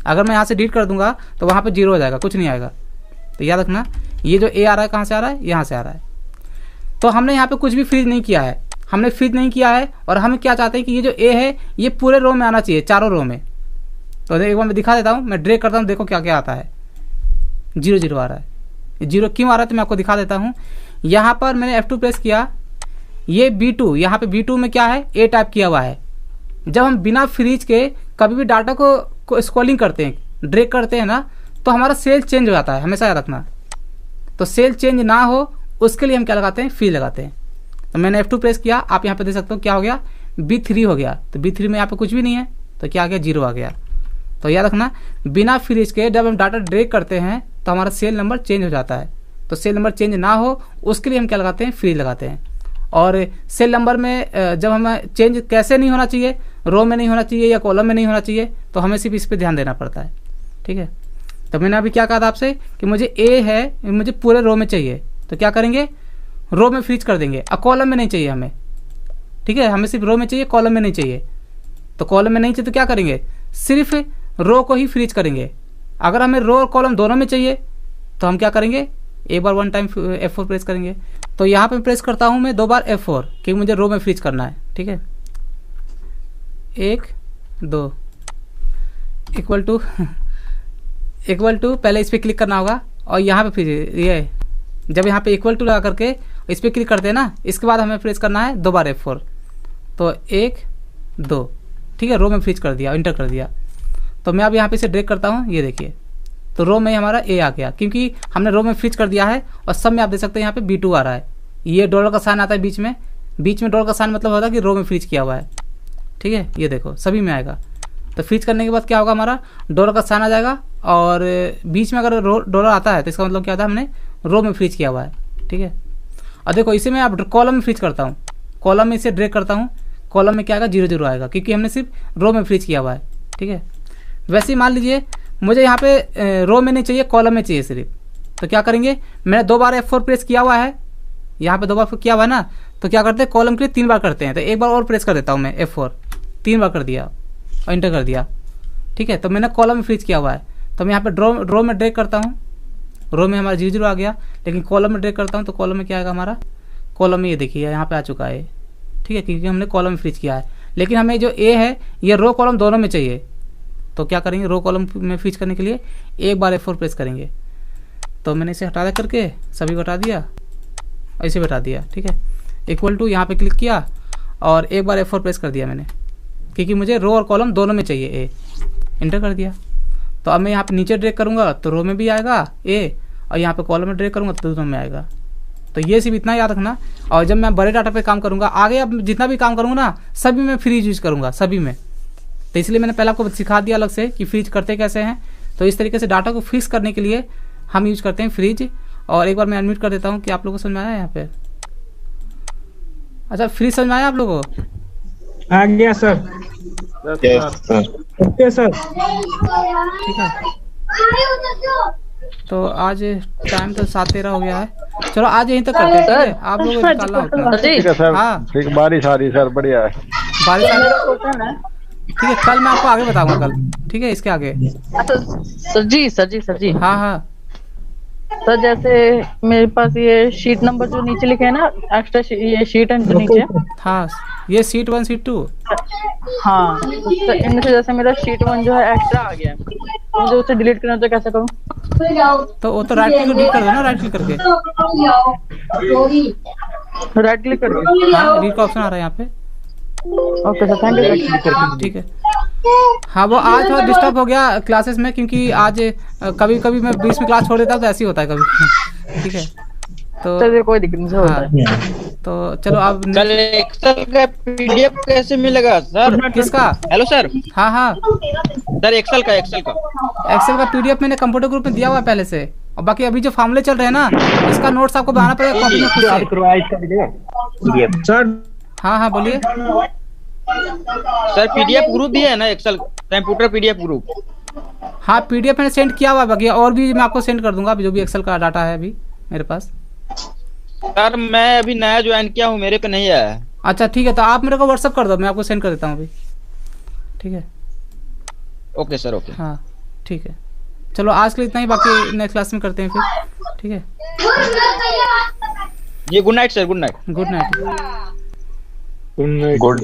अगर मैं यहाँ से डिलीट कर दूंगा तो वहाँ पे 0 हो जाएगा, कुछ नहीं आएगा। तो याद रखना, ये जो ए आ रहा है कहाँ से आ रहा है, यहाँ से आ रहा है। तो हमने यहाँ पे कुछ भी फ्रीज नहीं किया है, हमने फ्रीज नहीं किया है। और हम क्या चाहते हैं कि ये जो ए है ये पूरे रो में आना चाहिए, चारों रो में। तो एक बार मैं दिखा देता हूँ, मैं ड्रैग करता हूँ, देखो क्या क्या आता है, 0 आ रहा है। 0 क्यों आ रहा है तो मैं आपको दिखा देता हूँ। यहाँ पर मैंने F2 प्रेस किया, ये B2, यहाँ पे B2 में क्या है, ए टाइप किया हुआ है। जब हम बिना फ्रीज के कभी भी डाटा को स्क्रॉलिंग करते हैं, ड्रैग करते हैं ना, तो हमारा सेल चेंज हो जाता है, हमेशा याद रखना। तो सेल चेंज ना हो उसके लिए हम क्या लगाते हैं, फ्रीज लगाते हैं। तो मैंने F2 प्रेस किया, आप यहाँ पे देख सकते हो क्या हो गया, B3 हो गया। तो B3 में यहाँ पे कुछ भी नहीं है, तो क्या आ गया, 0 आ गया। तो याद रखना, बिना फ्रीज के जब हम डाटा ड्रैग करते हैं तो हमारा सेल नंबर चेंज हो जाता है। तो सेल नंबर चेंज ना हो उसके लिए हम क्या लगाते हैं, फ्रीज लगाते हैं। और सेल नंबर में जब हमें चेंज कैसे नहीं होना चाहिए, रो में नहीं होना चाहिए या कॉलम में नहीं होना चाहिए, तो हमें सिर्फ इस पर ध्यान देना पड़ता है, ठीक है। तो मैंने अभी क्या कहा था आपसे कि मुझे ए है, मुझे पूरे रो में चाहिए, तो क्या करेंगे, रो में फ्रीज कर देंगे। और कॉलम में नहीं चाहिए हमें, ठीक है, हमें सिर्फ रो में चाहिए, कॉलम में नहीं चाहिए। तो कॉलम में नहीं चाहिए तो क्या करेंगे, सिर्फ रो को ही फ्रीज करेंगे। अगर हमें रो और कॉलम दोनों में चाहिए तो हम क्या करेंगे, एक बार 1 टाइम F4 प्रेस करेंगे। तो यहाँ पे प्रेस करता हूँ मैं 2 बार F4, क्योंकि मुझे रो में फ्रीज करना है, ठीक है। 1 2 इक्वल टू पहले इस पर क्लिक करना होगा और यहाँ पे फ्रीज, ये जब यहाँ पे इक्वल टू लगा करके इस पर क्लिक करते हैं ना, इसके बाद हमें प्रेस करना है 2 बार F4। तो 1 2, ठीक है, रो में फ्रीज कर दिया, इंटर कर दिया। तो मैं अब यहाँ पे इसे ड्रैग करता हूँ, ये देखिए, तो रो में हमारा ए आ गया, क्योंकि हमने रो में फ्रीज कर दिया है। और सब में आप देख सकते हैं यहाँ पे B2 आ रहा है, ये डॉलर का साइन आता है बीच में डॉलर का साइन मतलब होता है कि रो में फ्रीज किया हुआ है, ठीक है। ये देखो सभी में आएगा। तो फ्रीज करने के बाद क्या होगा, हमारा डॉलर का साइन आ जाएगा, और बीच में अगर डॉलर आता है तो इसका मतलब क्या था, हमने रो में फ्रीज किया हुआ है, ठीक है। और देखो इसे मैं अब कॉलम में फ्रीज करता हूँ, कॉलम में इसे ड्रैग करता हूँ, कॉलम में क्या आएगा, 0 आएगा, क्योंकि हमने सिर्फ रो में फ्रीज किया हुआ है, ठीक है। वैसे ही मान लीजिए मुझे यहाँ पे रो में नहीं चाहिए, कॉलम में चाहिए सिर्फ, तो क्या करेंगे, मैंने 2 बार F4 प्रेस किया हुआ है, यहाँ पे 2 बार किया हुआ है ना, तो क्या करते हैं कॉलम के लिए 3 बार करते हैं। तो एक बार और प्रेस कर देता हूँ मैं F4, 3 बार कर दिया और इंटर कर दिया। ठीक है, तो मैंने कॉलम में फ्रीज किया हुआ है। तो मैं यहाँ पे ड्रॉ में ड्रैग करता हूँ, रो में हमारा 0 आ गया, लेकिन कॉलम में ड्रैग करता हूँ तो कॉलम में क्या आएगा हमारा, कॉलम में ये देखिए यहाँ पे आ चुका है। ठीक है, क्योंकि हमने कॉलम में फ्रीज किया है, लेकिन हमें जो ए है ये रो कॉलम दोनों में चाहिए। तो क्या करेंगे, रो कॉलम में फ्रीज करने के लिए एक बार F4 प्रेस करेंगे। तो मैंने इसे हटा करके सभी को हटा दिया, ऐसे बैठा दिया। ठीक है, इक्वल टू यहाँ पे क्लिक किया और एक बार F4 प्रेस कर दिया मैंने, क्योंकि मुझे रो और कॉलम दोनों में चाहिए ए, इंटर कर दिया। तो अब मैं यहाँ पे नीचे ड्रैग करूँगा तो रो में भी आएगा ए, और यहाँ पे कॉलम में ड्रैग करूँगा तो दोनों में आएगा। तो ये सिर्फ इतना याद रखना। और जब मैं बड़े डाटा पे काम करूँगा आगे, अब जितना भी काम करूँगा ना सभी में फ्रीज यूज करूँगा, सभी में। तो इसलिए मैंने पहले आपको सिखा दिया अलग से कि फ्रीज करते कैसे हैं। तो इस तरीके से डाटा को फिक्स करने के लिए हम यूज करते हैं फ्रीज। और एक बार मैं अनम्यूट कर देता हूँ कि आप लोगों को समझ में आया यहाँ पे। अच्छा, फ्रीज समझ में आया आप लोगों को? आ गया sir. Yes, sir. Okay sir. ठीक है, तो आज टाइम तो 7:13 हो गया है। चलो आज यहीं तक करते हैं। ठीक है, आप लोगों को निकालना होगा। ठीक है सर। हाँ, ठीक, बारिश आ रही सर, बढ़िया है। बारिश आ रही है। ठीक है, कल मैं आपको आगे बताऊंगा कल। ठीक है, इसके आगे। सर जी। हाँ हाँ, सर जैसे मेरे पास ये शीट नंबर जो नीचे लिखे है ना, एक्स्ट्रा ये शीट है जो नीचे। हाँ, ये शीट 1 शीट 2। हाँ, तो इनमें से जैसे मेरा शीट 1 जो है एक्स्ट्रा आ गया है, तो मुझे उसे डिलीट करना तो कैसे करूँ? तो वो तो राइट क्लिक डिलीट कर दो ना, राइट क्लिक करके। राइट क्लिक करके। हाँ, रीड का ऑप्शन आ रहा है यहाँ पे। Okay sir, thank you. ठीक है। हाँ, वो आज थोड़ा डिस्टर्ब हो गया क्लासेस में, क्योंकि आज कभी कभी मैं 20 में क्लास छोड़ देता हूँ, तो ऐसे ही होता है कभी। ठीक है, तो चलिए कोई दिक्कत नहीं होता है। तो चलो अब कल एक्सेल का पीडीएफ कैसे मिलेगा सर? किसका? Hello sir. हाँ हाँ सर एक्सेल का एक्सेल का पीडीएफ मैंने कंप्यूटर ग्रुप में दिया हुआ है पहले से, और बाकी अभी जो फॉर्मूले चल रहे हैं ना, इसका नोट्स आपको बनाना पड़ेगा कॉपी में खुद से। सर हाँ हाँ बोलिए। सर पीडीएफ ग्रुप भी है ना एक्सेल कंप्यूटर पीडीएफ ग्रुप? हाँ, पीडीएफ मैंने सेंड किया हुआ है, बाकी और भी मैं आपको सेंड कर दूंगा जो भी एक्सेल का डाटा है अभी मेरे पास। सर मैं अभी नया ज्वाइन किया हूँ, मेरे पे नहीं आया है। अच्छा ठीक है, तो आप मेरे को व्हाट्सअप कर दो, मैं आपको सेंड कर देता हूँ अभी। ठीक है, ओके सर ओके। हाँ ठीक है, चलो आज के लिए इतना ही, बाकी नेक्स्ट क्लास में करते हैं फिर। ठीक है, जी good night sir. Good night. Good night. Good.